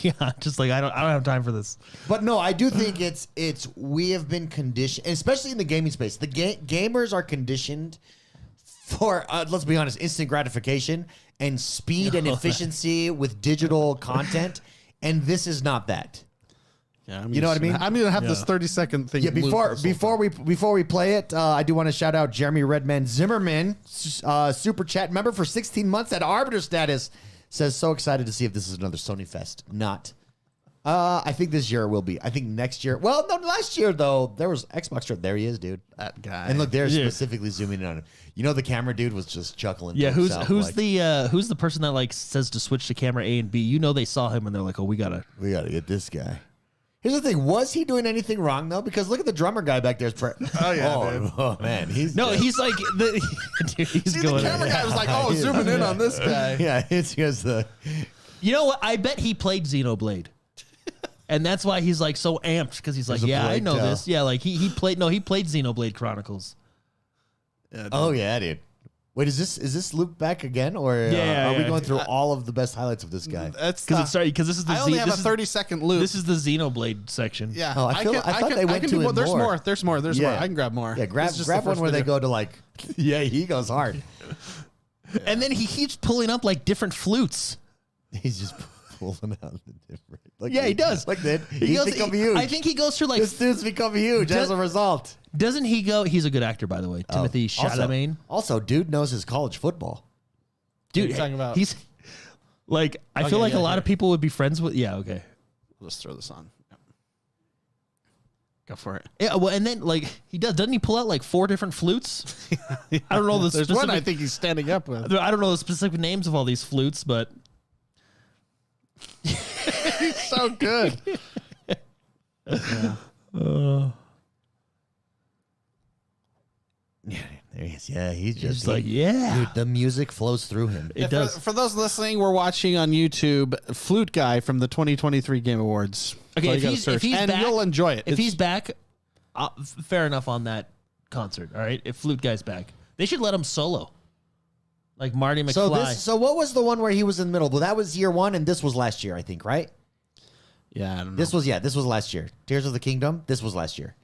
Yeah, just like I don't have time for this. But no, I do think it's we have been conditioned, especially in the gaming space. The gamers are conditioned for let's be honest, instant gratification and speed and efficiency with digital content, and this is not that. Yeah, You know what I mean? I'm going to have this 30-second thing. Yeah, before we play it, I do want to shout out Jeremy Redman Zimmerman, super chat member for 16 months at Arbiter status. Says so excited to see if this is another Sony Fest. Not. I think this year it will be. I think next year. Well, no, last year though there was Xbox trip. There he is, dude. That guy. And look, they're specifically zooming in on him. You know, the camera dude was just chuckling. Yeah, to who's himself, like, who's the person that like says to switch to camera A and B? You know, they saw him and they're like, oh, we gotta get this guy. Here's the thing: was he doing anything wrong though? Because look at the drummer guy back there. Oh yeah, dude. Oh man, he's like dude, he's See, going. the camera guy was like, "Oh, zooming in on this guy." Yeah, it's just the. You know what? I bet he played Xenoblade. And that's why he's like so amped because he's like, There's a yeah, I Blade know tell. this. Yeah, like he played Xenoblade Chronicles. Yeah, dude. Oh yeah, dude. Wait, is this loop back again, or Yeah, are we yeah. going through all of the best highlights of this guy? That's Because this is the I only have a this is- 30-second loop. This is the Xenoblade section. Yeah. Oh, I thought they went can to do it more. There's more. more. There's more. There's more. I can grab more. Yeah, grab This is just the one first where they video. go to like. Yeah, he goes hard. And then he keeps pulling up like different flutes. He's just pulling out the different. Look, Yeah, he does. Look, dude, he's become huge. I think he goes through like. this dude's become huge as a result. Doesn't he go? He's a good actor, by the way. Timothy Chalamet. Also, dude knows his college football. Dude, What are you talking about? he's like. I feel like a lot of people would be friends with. Yeah, okay. Let's throw this on. Yep. Go for it. Yeah, well, and then like he does. Doesn't he pull out like 4 different flutes? I don't know the There's specific. one I think he's standing up with. I don't know the specific names of all these flutes, but He's so good. Yeah, there he is. Yeah, he's he's just like, yeah, dude, the music flows through him. it does. For those listening, we're watching on YouTube Flute Guy from the 2023 Game Awards. Okay, So you if gotta he's, search. if he's and back, you'll enjoy it. If he's back, fair enough on that concert. All right, if Flute Guy's back, they should let him solo, like Marty McFly. So what was the one where he was in the middle? Well, that was year 1, and this was last year, I think, right? yeah, I don't know. This was last year. Tears of the Kingdom. This was last year,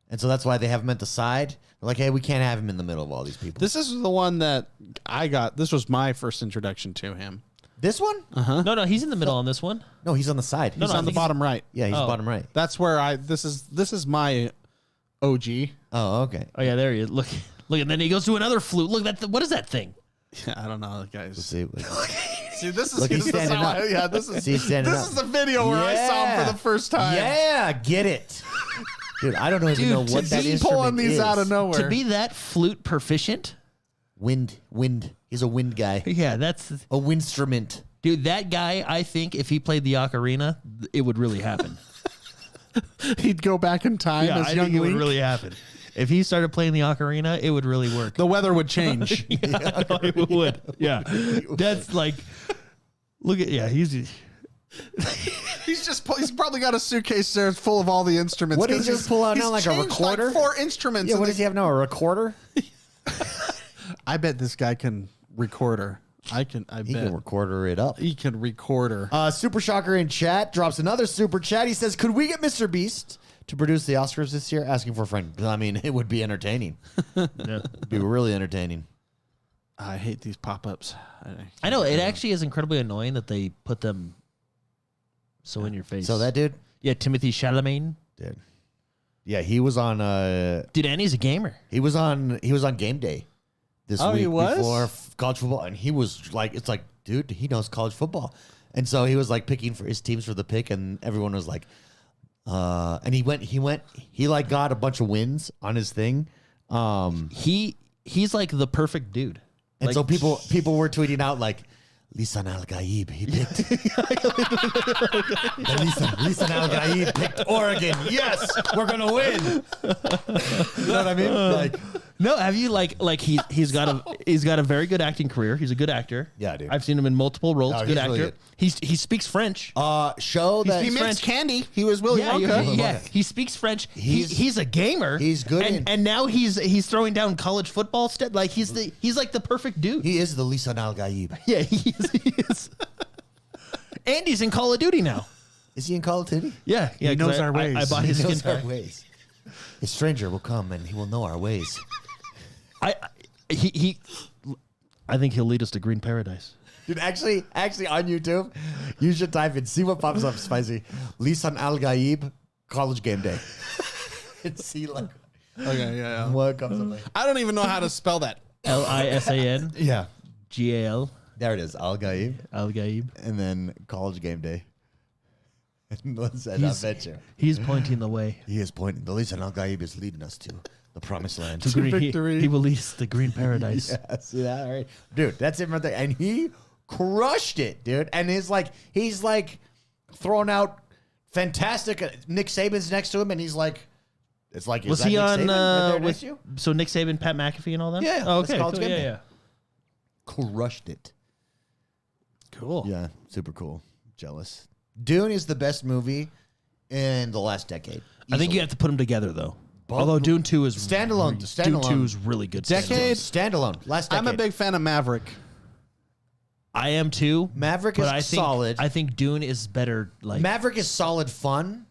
and so that's why they have him at the side. They're like, hey, we can't have him in the middle of all these people. This is the one that I got. This was my first introduction to him. This one? No, he's in the middle on this one. No, he's on the side. He's no, I on the think bottom right. Yeah, he's Oh. bottom right. That's where this is my OG. Oh, okay. Oh yeah, there he is. Look, and then he goes to another flute. Look, what is that thing? I don't know, guys. Let's see. See, this is Look, he's standing up. Yeah, this is See, he's standing this up. is the video where I saw him for the first time. Yeah, get it. Dude, I don't even know what that He's instrument pulling these is. out of nowhere. To be that flute proficient, Wind. He's a wind guy. yeah, that's A windstrument. dude. That guy, I think, if he played the ocarina, it would really happen. He'd go back in time Yeah, as I young think it would Link. really happen. If he started playing the ocarina, it would really work. The weather would change. Yeah, no, it would. Yeah, that's like, look at he's He's probably got a suitcase there full of all the instruments. What did he 'cause just pull out now, like a changed recorder? Like 4 instruments. Yeah, and what does he have now? A recorder? I bet this guy can recorder. I He bet can recorder it up. he can recorder. Super Shocker in chat drops another super chat. He says, could we get Mr. Beast to produce the Oscars this year? Asking for a friend. I mean, it would be entertaining. It'd be really entertaining. I hate these pop-ups. I know it actually is incredibly annoying that they put them so in your face. So that dude? yeah, Timothy Chalamet, Dude. Yeah, he was on dude, and he's a gamer. he was on Game Day this Oh, week he was? before college football, and he was like, it's like, dude, he knows college football. And so he was like picking for his teams for the pick, and everyone was like, and he like got a bunch of wins on his thing. He's like the perfect dude. And Like, so people were tweeting out like, Lisan Al-Gaib, he picked. Lisan Al-Gaib picked Oregon. Yes, we're gonna win. You know what I mean? Like, no, have you he's got a very good acting career. He's a good actor. Yeah, dude. I've seen him in multiple roles. Oh, Good he's actor. really good. He speaks French. show that He makes candy. He was Willy Wonka. Yeah, he speaks French. He's a gamer. He's good and now he's throwing down college football instead. Like he's like the perfect dude. he is the Lisan Al-Gaib. Yeah, he is. And he's in Call of Duty now. Is he in Call of Duty? Yeah, He knows 'cause our ways. I bought He his knows skin our pack. ways. A stranger will come and he will know our ways. I think he'll lead us to Green Paradise. Dude, actually on YouTube, you should type in, see what pops up, Spicy. Lisan Al-Gaib, college game day. And see like Okay, yeah. what comes up. Like. I don't even know how to spell that. Lisan Yeah. GAL There it is, Al-Gaib. Al-Gaib. And then college game day. And I bet you. He's pointing the way. He is pointing. The Lisan Al-Gaib is leading us to the promised land. To green, victory. he will lead us to Green Paradise. Yeah, see that? All right. Dude, that's him right there. And he crushed it, dude. And he's like throwing out fantastic. Nick Saban's next to him, and he's like, it's like, is Was that he Nick on Saban right there next with to you? so Nick Saban, Pat McAfee, and all that? Yeah, Oh, that's okay. College Cool. Game Yeah, Day. yeah. Crushed it. Cool. Yeah, super cool. Jealous. Dune is the best movie in the last decade. I think you Easily. have to put them together though. Both- Although Dune 2 is Standalone. Dune 2 is really good. Decade? Standalone. Last decade. I'm a big fan of Maverick. I am too. Maverick but is I think, solid. I think Dune is better. Like Maverick is solid fun.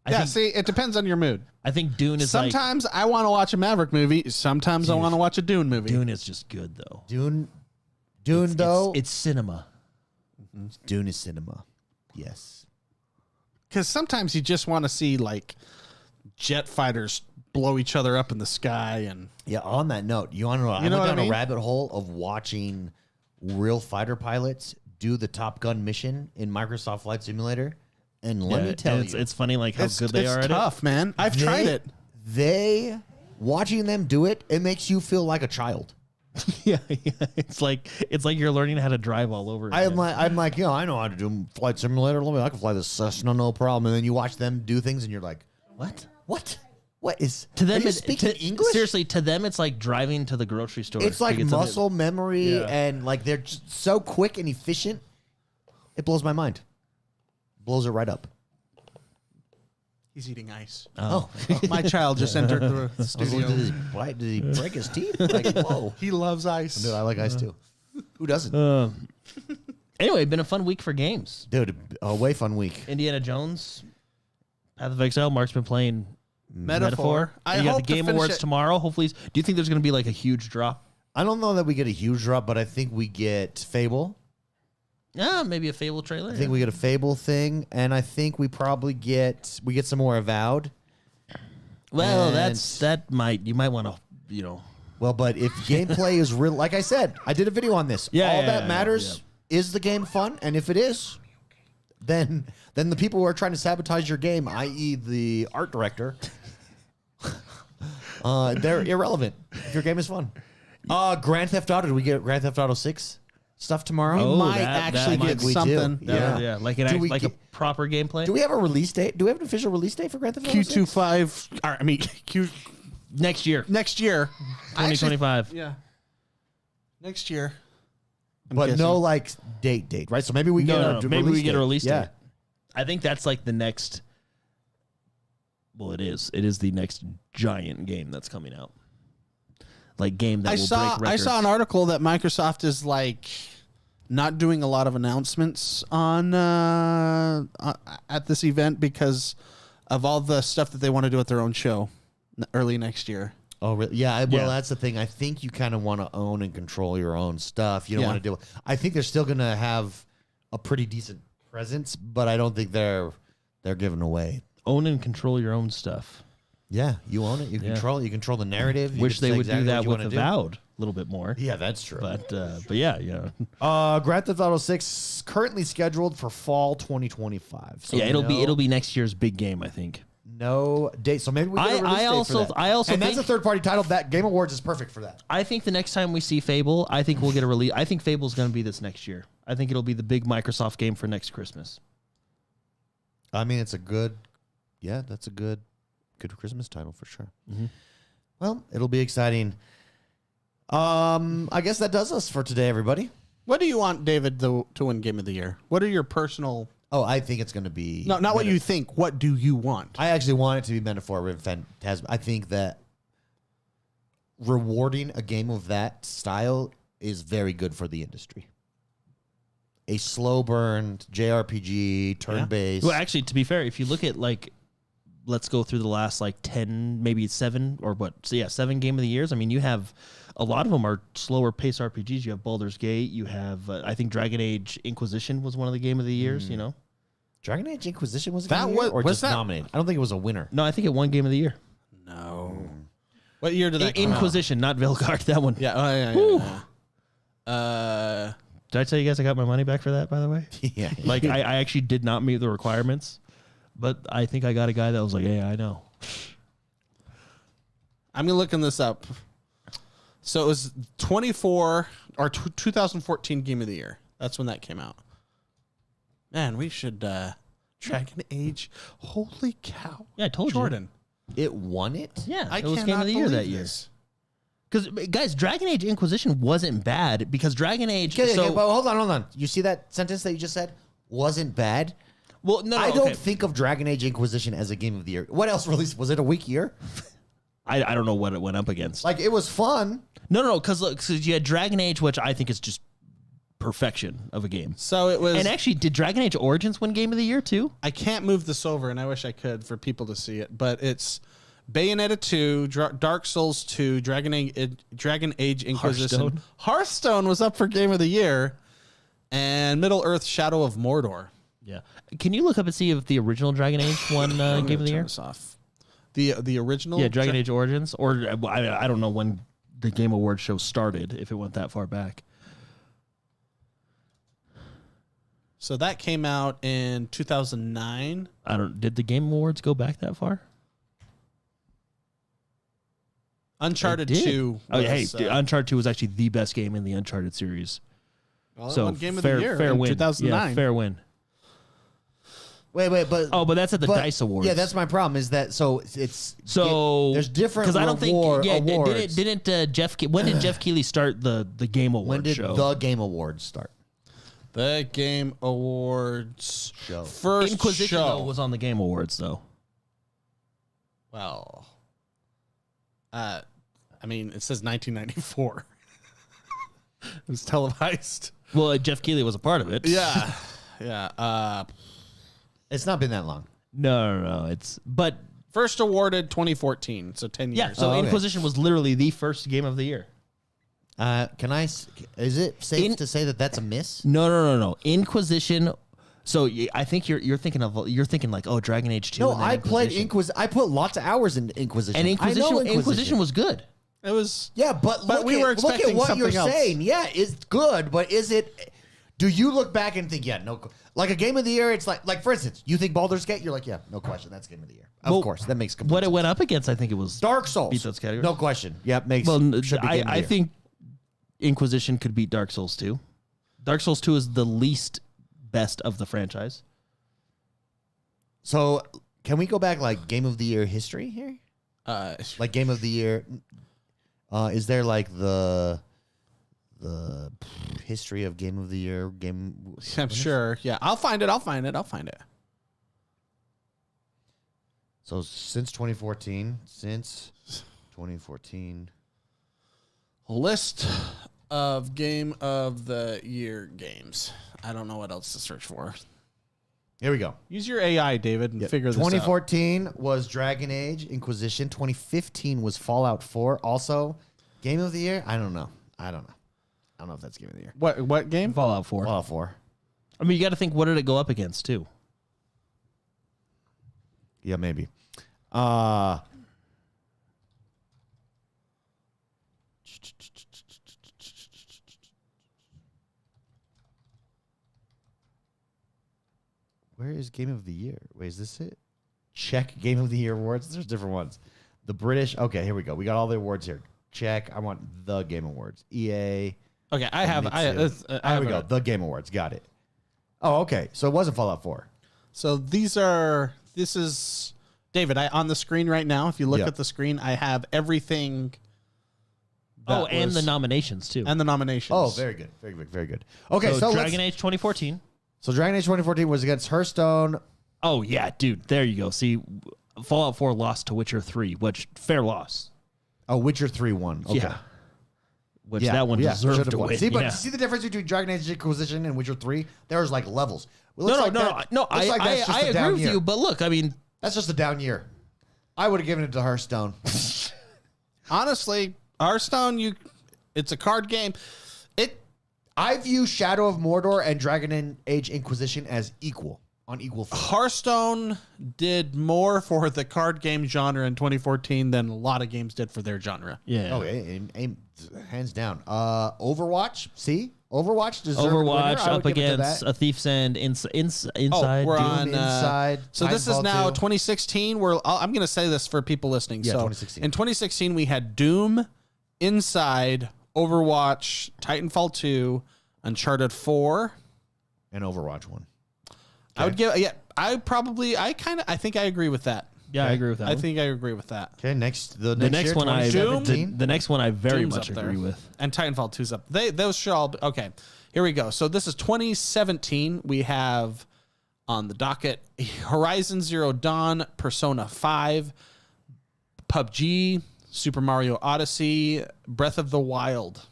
Yeah, see, it depends on your mood. I think Dune is Sometimes I want to watch a Maverick movie. Sometimes I want to watch a Dune movie. Dune is just good though. Dune though. It's cinema. Dune is cinema. Yes. Because sometimes you just want to see like jet fighters blow each other up in the sky, and Yeah, on that note, you want to know, I You know went what I down a mean? rabbit hole of watching real fighter pilots do the Top Gun mission in Microsoft Flight Simulator. And let me tell you, it's funny like how good they it's are at tough, man. I've tried it. They watching them do it, it makes you feel like a child. it. Yeah. It's like you're learning how to drive all over. I'm again. like, you know, I know how to do Flight Simulator. I can fly this Cessna, no problem. And then you watch them do things, and you're like, what? What is to them, are you it's speaking English? Seriously, to them, it's like driving to the grocery store. It's like to get something. muscle memory, Yeah. and like they're just so quick and efficient. It blows my mind. Blows it right up. He's eating ice. Oh, My child just entered the I was like, studio. did he break his teeth? Like, whoa. He loves ice. Dude, I like ice too. Who doesn't? anyway, been a fun week for games. Dude, a way fun week. Indiana Jones, Path of Exile. Mark's been playing Metaphor. And you got the Game Awards tomorrow. Hopefully, do you think there's going to be like a huge drop? I don't know that we get a huge drop, but I think we get Fable. Yeah, maybe a Fable trailer. I think we get a Fable thing, and I think we probably get some more Avowed. Well, and- you might want to Well, but if gameplay is real, like I said, I did a video on this. Yeah, All yeah, that yeah, matters is the game fun, and if it is, then the people who are trying to sabotage your game, i.e., the art director, they're irrelevant. If your game is fun, Grand Theft Auto. Do we get Grand Theft Auto 6 stuff tomorrow? Oh, We might that actually might get we do. something. Yeah. like Do we a get- proper gameplay. Do we have a release date? Do we have an official release date for Grand Theft Auto 6? Q25. I mean, Q next year, next year. 2025. Yeah. Next year. I'm But guessing. no like date, right? So maybe we get No, a maybe we get a release Yeah. date. I think that's like the next. Well, it is. It is the next giant game that's coming out. Like game that will break records. I saw an article that Microsoft is like not doing a lot of announcements on at this event because of all the stuff that they want to do at their own show early next year. Oh, really? Yeah. Well, Yeah. that's the thing. I think you kind of want to own and control your own stuff. You don't Yeah. want to do. I think they're still going to have a pretty decent presence, but I don't think they're giving away. Own and control your own stuff. Yeah, you own it. You Yeah. control it. You control the narrative. You Wish get to they say would exactly do what that you with wanna do. Avowed. little bit more. Yeah, that's true. But yeah. Grand Theft Auto 6 currently scheduled for fall 2025. So Yeah, it'll be next year's big game, I think. no date. So maybe we get a release date for that. I also and that's think- a third party title. That Game Awards is perfect for that. I think the next time we see Fable, I think we'll get a release. I think Fable's going to be this next year. I think it'll be the big Microsoft game for next Christmas. I mean, it's a good, that's a good Christmas title for sure. Mm-hmm. Well, it'll be exciting. I guess that does us for today, everybody. What do you want David to win Game of the Year? What are your personal? Oh, I think it's going to be No, not what you think. What do you want? I actually want it to be Metaphor ReFantazio. I think that rewarding a game of that style is very good for the industry. A slow burn JRPG, turn based. Well, actually, to be fair, if you look at let's go through the last 10, maybe 7 or what? So yeah, 7 Game of the Years. I mean, you have a lot of them are slower pace RPGs. You have Baldur's Gate. You have I think Dragon Age Inquisition was one of the Game of the Years. You know, Dragon Age Inquisition was a That Game of the Year, or was just that- nominated. I don't think it was a winner. no, I think it won Game of the Year. No. What year did that come out? Inquisition, not Vilgard. That one. Yeah. Oh, yeah. Did I tell you guys I got my money back for that? By the way, Yeah. I actually did not meet the requirements, but I think I got a guy that was like, "Yeah, I know." I'm looking this up. So it was 2014 Game of the Year. That's when that came out. Man, we should Dragon Age. Holy cow! Yeah, I told you. Jordan. It won it? Yeah, I it was cannot Game of the Year that believe year. this. Because guys, Dragon Age Inquisition wasn't bad because Dragon Age. Okay, so, but hold on. You see that sentence that you just said? Wasn't bad? well, no, I okay. don't think of Dragon Age Inquisition as a Game of the Year. What else released? Was it a weak year? I don't know what it went up against. Like, it was fun. No, because you had Dragon Age, which I think is just perfection of a game. So it was. And actually, did Dragon Age Origins win Game of the Year too? I can't move this over, and I wish I could for people to see it, but it's Bayonetta 2, Dark Souls 2, Dragon Age Inquisition. Hearthstone was up for Game of the Year, and Middle Earth Shadow of Mordor. Yeah. Can you look up and see if the original Dragon Age won Game of the Year? Turn this off. The original? Yeah, Dragon Age Origins, or I don't know when the Game Awards show started. If it went that far back. So that came out in 2009. Did the Game Awards go back that far? Uncharted They did. 2. Oh, yeah, hey, was, Uncharted 2 was actually the best game in the Uncharted series. well, it So won Game of fair, the Year fair in win. 2009. Yeah, fair win. But But that's at the DICE Awards. Yeah, that's my problem. Is that there's different because I don't think awards. didn't Jeff when did Jeff Keighley start the Game Awards When did show? the Game Awards start? The Game Awards Show. first Inquisition show. though, was on the Game Awards though. Well, I mean, it says 1994. It was televised. Well, Jeff Keighley was a part of it. Yeah, yeah. It's not been that long. No. It's but First awarded 2014, so 10 years. yeah. So okay. Inquisition was literally the first game of the year. Is it safe to say that that's a miss? No. Inquisition. So I think you're thinking like, oh, Dragon Age 2. No, and then I played Inquisition. I put lots of hours in Inquisition. And I know Inquisition was good. It was. Yeah, but we were look at expecting what you're something else. saying. Yeah, it's good, but is it? Do you look back and think, yeah, no, like a Game of the Year? It's like for instance, you think Baldur's Gate? You're like, yeah, no question, that's Game of the Year. Of Well, course, that makes complete What it sense. went up against, I think it was Dark Souls. beat those categories. No question. Yep, makes. Well, should be Game of the I Year. think Inquisition could beat Dark Souls 2. Dark Souls 2 is the least best of the franchise. So. Can we go back like Game of the Year history here? Like Game of the Year. Is there like the history of Game of the Year game? I'm sure. Yeah, I'll find it. So since 2014. List of Game of the Year games. I don't know what else to search for. Here we go. Use your AI, David, and figure this out. 2014 was Dragon Age Inquisition. 2015 was Fallout 4. Also, Game of the Year? I don't know. I don't know if that's Game of the Year. What game? Fallout 4. Fallout 4. I mean, you got to think, what did it go up against, too? Yeah, maybe. Where is Game of the Year? Wait, is this it? Check Game of the Year awards. There's different ones. The British. Okay, here we go. We got all the awards here. Check. I want the Game Awards. EA. Okay, I have. There we go. The Game Awards. Got it. Oh, okay. So it wasn't Fallout 4. So this is David. On the screen right now. If you look at the screen, I have everything. And the nominations too. And the nominations. Oh, very good. Very good. Very good. Okay, so Dragon Age 2014. So Dragon Age 2014 was against Hearthstone. Oh yeah, dude. There you go. See, Fallout 4 lost to Witcher 3, which fair loss. Oh, Witcher 3 won. Okay. Yeah. Which that one deserved to win. See, but yeah. see the difference between Dragon Age Inquisition and Witcher 3? There's like levels. No. I agree with you, but look, I mean, that's just a down year. I would have given it to Hearthstone. Honestly, Hearthstone, it's a card game. I view Shadow of Mordor and Dragon Age Inquisition as on equal footing. Hearthstone did more for the card game genre in 2014 than a lot of games did for their genre. yeah. Oh, hands down. Overwatch, see? Overwatch deserved Overwatch winner. up against A Thief's End, Inside. We're Doom. on Inside. So this is Titanfall now 2. 2016. I'm going to say this for people listening. Yeah, so 2016. in 2016, we had Doom, Inside, Overwatch, Titanfall 2, Uncharted 4, And Overwatch 1. I would give. Yeah, I think I agree with that. Yeah, I agree with that. I one. think I agree with that. Okay, next The next year, one the next one I very Doom's much up there. agree with. And Titanfall 2's up. Those should all be, okay. Here we go. So this is 2017. We have on the docket Horizon Zero Dawn, Persona 5, PUBG, Super Mario Odyssey, Breath of the Wild,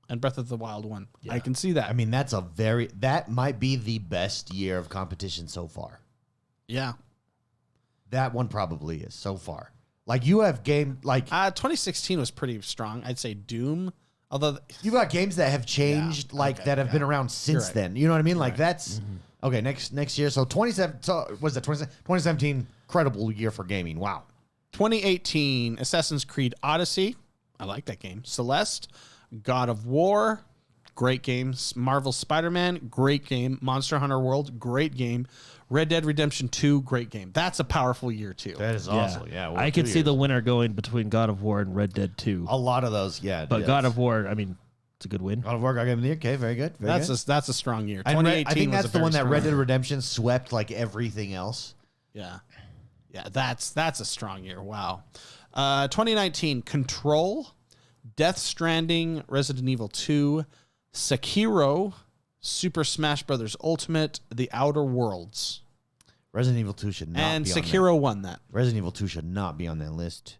and Breath of the Wild 1. Yeah. I can see that. I mean, that might be the best year of competition so far. Yeah. That one probably is so far. Like you have 2016 was pretty strong. I'd say Doom. Although you got games that have changed, that have been around since then. You know what I mean? Like that's okay. Next year, so 27. So was that 2017? Incredible year for gaming. Wow. 2018 Assassin's Creed Odyssey. I like that game. Celeste, God of War, great games. Marvel Spider-Man, great game. Monster Hunter World, great game. Red Dead Redemption 2, great game. That's a powerful year too. That is awesome. Yeah, I could see the winner going between God of War and Red Dead 2. a lot of those. Yeah, But God of War, I mean, it's a good win. God of War got game of the year. Okay, very good. Very good. That's a strong year. And 2018 I think was that's a the very one that strong Red Dead year. Redemption swept like everything else. Yeah. Yeah, that's a strong year. Wow. 2019 Control, Death Stranding, Resident Evil 2, Sekiro, Super Smash Bros. Ultimate, The Outer Worlds. Resident Evil 2 should not And be on Sekiro won that. that. Resident Evil 2 should not be on that list.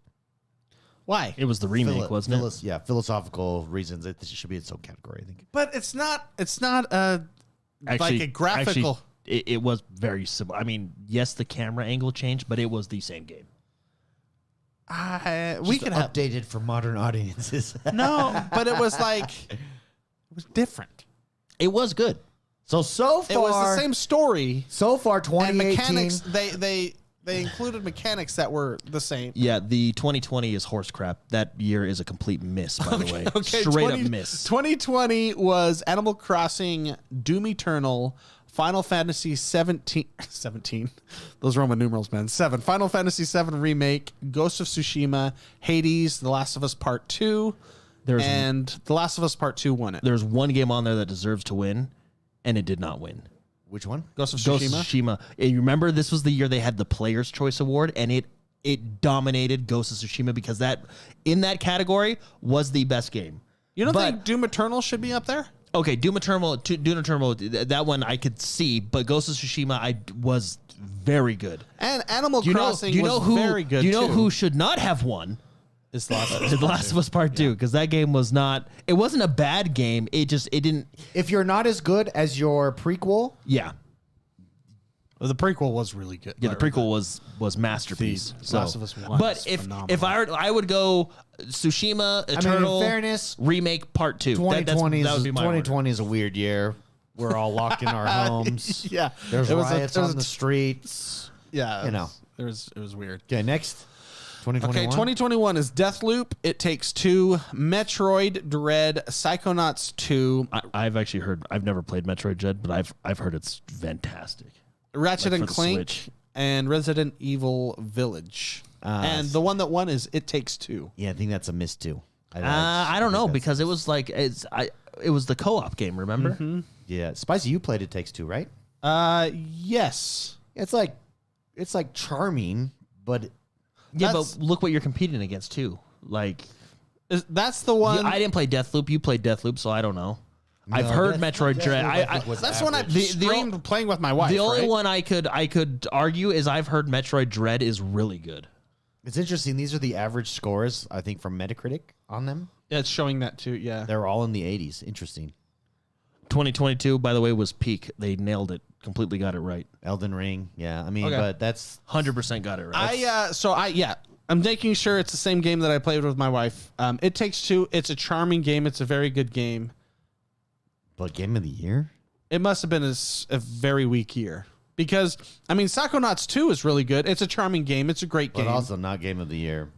Why? It was the remake, wasn't it? Yeah, philosophical reasons. It should be its own category, I think. But it's not like a graphical. It was very similar. I mean, yes, the camera angle changed, but it was the same game. We could have updated for modern audiences. no, but it was like it was different. It was good. So far, It was the same story. So far, And 2018. mechanics, they included mechanics that were the same. Yeah, the 2020 is horse crap. That year is a complete miss, by the way. Straight up miss. 2020 was Animal Crossing, Doom Eternal, Final Fantasy 17. Those Roman numerals, man. 7. Final Fantasy 7 Remake, Ghost of Tsushima, Hades, The Last of Us Part 2, and The Last of Us Part 2 won it. There's one game on there that deserves to win, and it did not win. Which one? Ghost of Ghost Tsushima. of Tsushima. And you remember this was the year they had the Player's Choice Award, and it dominated Ghost of Tsushima because that in that category was the best game. You don't think Doom Eternal should be up there? Okay, Doom Eternal, that one I could see, but Ghost of Tsushima was very good. And Animal Crossing was very good. Do you know who should not have won? It's The Last of Us. The Last of Us Part 2, because that game was not. It wasn't a bad game. It didn't. If you're not as good as your prequel, Yeah, Well, the prequel was really good. yeah. The prequel was masterpiece. The Last of Us 1 But is if phenomenal. I would go Tsushima Eternal. in fairness, remake Part 2. 2020 that would be my 2020 is a weird year. We're all locked in our homes. Yeah, There's It was riots on the streets. Yeah, You know. it was weird. Okay, next. 2021. Okay, 2021 is Deathloop, It Takes Two, Metroid Dread, Psychonauts 2. I've actually heard. I've never played Metroid Dread, but I've heard it's fantastic. Ratchet Like and for the Clank, Switch. and Resident Evil Village. And the one that won is It Takes Two. Yeah, I think that's a miss too. I don't know think that's because a it was like it was the co-op game. Remember? Mm-hmm. Yeah, Spicy, you played It Takes Two, right? Yes. It's like charming, but Yeah, That's- but look what you're competing against too. Like That's the one. I didn't play Deathloop. You played Deathloop, so I don't know. I've heard Metroid Dread. That's one I average. streamed playing with my wife. The only right? one I could argue is I've heard Metroid Dread is really good. It's interesting. These are the average scores, I think, from Metacritic on them. Yeah, it's showing that too. Yeah. They're all in the 80s. Interesting. 2022, by the way, was peak. They nailed it. Completely got it right. Elden Ring. Yeah, I mean, Okay. but that's 100% got it right. I'm making sure it's the same game that I played with my wife. It Takes Two. It's a charming game. It's a very good game. but Game of the Year. It must have been a very weak year because I mean, Psychonauts 2 is really good. It's a charming game. It's a great But game. also not Game of the Year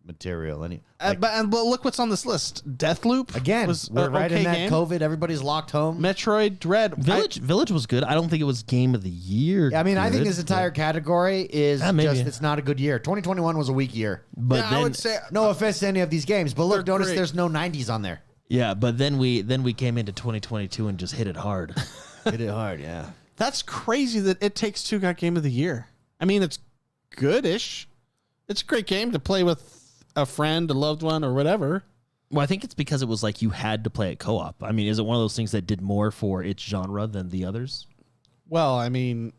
material. But look what's on this list. Deathloop Again, was we're an right okay in that game. COVID. Everybody's locked home. Metroid Dread. Village was good. I don't think it was game of the year. I mean, I think good, this entire category is maybe. just, it's not a good year. 2021 was a weak year. but Yeah, then I would say No offense to any of these games, but look, They're notice great. there's no 90s on there. yeah, but then we came into 2022 and just hit it hard. Hit it hard, yeah. that's crazy that It Takes Two got Game of the Year. I mean, it's good-ish. It's a great game to play with a friend, a loved one, or whatever. Well, I think it's because it was like you had to play it co-op. I mean, is it one of those things that did more for its genre than the others? Well, I mean,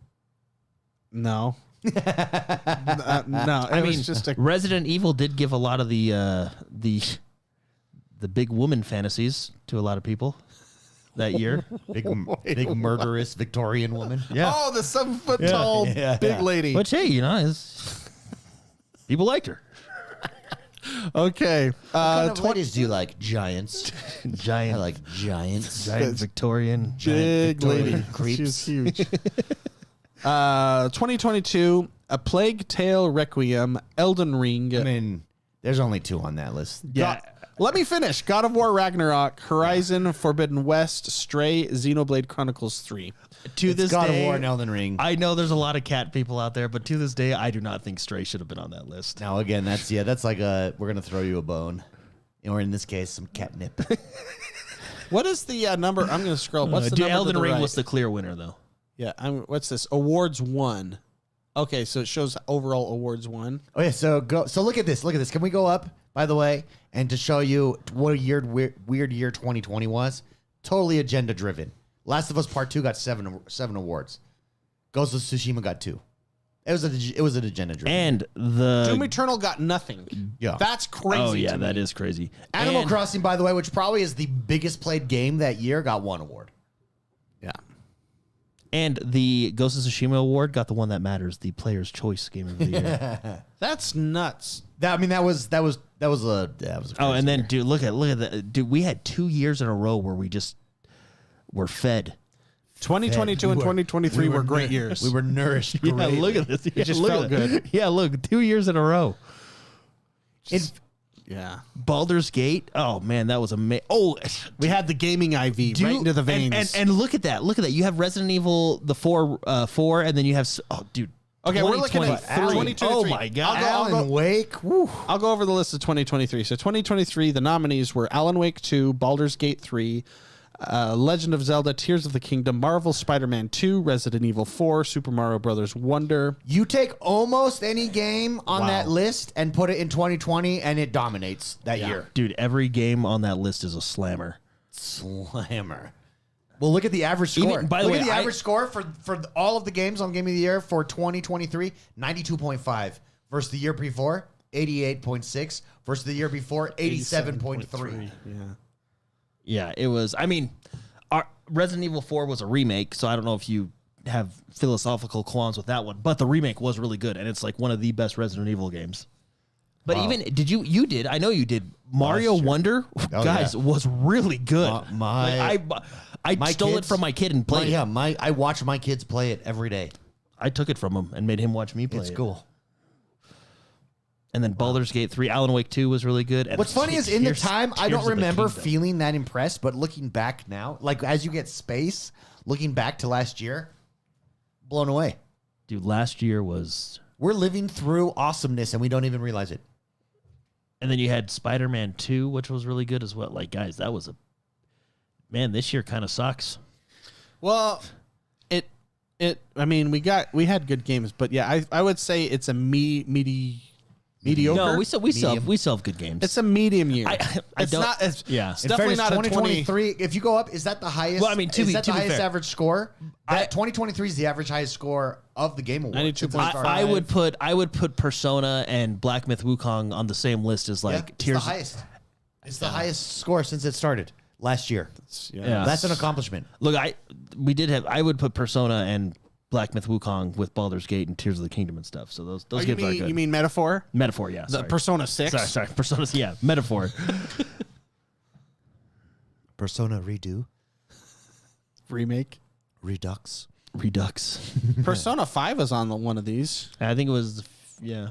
no. No, it was just a Resident Evil did give a lot of the big woman fantasies to a lot of people that year. Big murderous Victorian woman. Yeah. Oh, the 7-foot tall Yeah, big yeah. lady. But hey, people liked her. Okay. What kind of ladies do you like? Giants. Giant, I like giants. giant Victorian. Big lady. Victorian creeps. She's huge. 2022, A Plague Tale Requiem, Elden Ring. I mean, there's only 2 on that list. Yeah. Let me finish. God of War Ragnarok, Horizon Forbidden West, Stray, Xenoblade Chronicles 3. To this God day, of War and Elden Ring. I know there's a lot of cat people out there, but to this day, I do not think Stray should have been on that list. Now, again, that's like we're going to throw you a bone. Or in this case, some catnip. What is the number? I'm going to scroll. What's the number? Elden to the Ring right? was the clear winner, though. Yeah. What's this? Awards won. Okay, so it shows overall awards won. Oh, yeah, so look at this. Look at this. Can we go up, by the way, and to show you what a weird year 2020 was? Totally agenda-driven. Last of Us Part 2 got 7 awards. Ghost of Tsushima got 2. It was an agenda-driven. And the Doom Eternal got nothing. Yeah. That's crazy. oh yeah, to that me. is crazy. Animal And- Crossing, by the way, which probably is the biggest played game that year, got 1 award. Yeah. And the Ghost of Tsushima award got the one that matters, the Player's Choice Game of the Year. That's nuts. That was a Oh, crazy and then year. dude, look at that, dude. We had 2 years in a row where we just were fed. 2022 and 2023 were great years. We were nourished. Yeah, greatly. look at this. It just felt good. Yeah, look, 2 years in a row. Yeah. Baldur's Gate. Oh man, that was amazing. Oh, We had the gaming IV right into the veins. And look at that. Look at that. You have Resident Evil the 4, and then you have dude. Okay, we're looking at 2023. 22 Oh three. my god. I'll go- Alan Wake. Woo. I'll go over the list of 2023. So 2023, the nominees were Alan Wake 2, Baldur's Gate 3, Legend of Zelda, Tears of the Kingdom, Marvel Spider-Man 2, Resident Evil 4, Super Mario Brothers Wonder. You take almost any game on Wow. that list and put it in 2020, and it dominates that year. Dude, every game on that list is a slammer. Slammer. Well, look at the average score. Even- by the look way, at the I- average score for all of the games on Game of the Year for 2023, 92.5 versus the year before, 88.6 versus the year before, 87.3. Yeah. Yeah, it was. I mean, our Resident Evil 4 was a remake, so I don't know if you have philosophical qualms with that one, but the remake was really good, and it's like one of the best Resident Evil games. But even you did, I know you did. Mario Last year. Wonder, Oh, guys, yeah. was really good. My I stole it kids- from my kid and played it. I watch my kids play it every day. I took it from him and made him watch me play It's it. cool. And then Baldur's Gate 3, Alan Wake 2 was really good. And What's funny is in the Tears- time, I Tears don't of the remember Kingdom. feeling that impressed, but looking back now, like as you get space, looking back to last year, blown away. Dude, last year was... We're living through awesomeness and we don't even realize it. And then you had Spider-Man 2, which was really good as well. Like, guys, that was a... Man, this year kind of sucks. Well, I mean, we had good games, but yeah, I would say it's a mediocre. No, we still have good games. It's a medium year. It's don't. Not, it's, yeah. It's definitely not a 2023. If you go up, is that the highest? Well, I mean, to be highest fair, average score? 2023 is the average highest score of the Game Awards. 92.5. I would put Persona and Black Myth Wukong on the same list as like it's Tears. the highest. It's the highest score since it started last year. Yeah. That's an accomplishment. Look, I would put Persona and Black Myth Wukong with Baldur's Gate and Tears of the Kingdom and stuff. So those games are good. You mean Metaphor? Metaphor, yeah. The Persona 6? Sorry. Persona, yeah. Metaphor. Persona Redo. Remake. Redux. Persona 5 is on one of these. I think it was, yeah.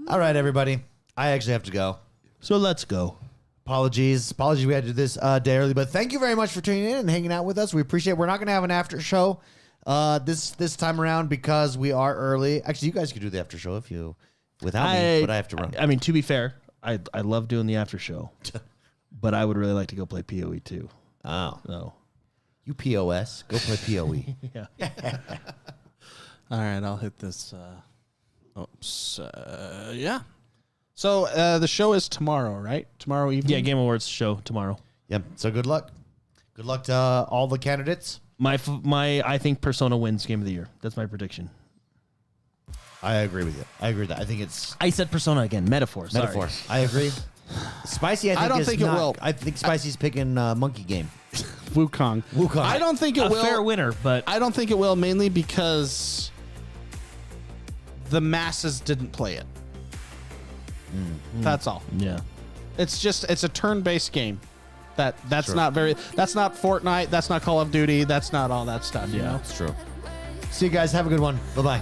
All right, everybody. I actually have to go. So let's go. Apologies we had to do this day early, but thank you very much for tuning in and hanging out with us. We appreciate it. We're not going to have an after show this time around because we are early. Actually, you guys could do the after show without me, but I have to run. I mean, to be fair, I love doing the after show, but I would really like to go play PoE too. Oh. So. You POS. Go play PoE. Yeah. All right, I'll hit this. Yeah. So the show is tomorrow, right? Tomorrow evening? Yeah, Game Awards show tomorrow. Yep. So good luck. Good luck to all the candidates. I think Persona wins Game of the Year. That's my prediction. I agree with you. I agree with that. I think it's... I said Persona again. Metaphor. Sorry. Metaphor. I agree. Spicy, I don't think it will. I think Spicy's picking Monkey Game. Wukong. I don't think it will. A fair winner, but... I don't think it will, mainly because the masses didn't play it. That's all. Yeah. It's a turn-based game. That's not Fortnite, that's not Call of Duty, that's not all that stuff, you know? It's true. See you guys. Have a good one. Bye-bye.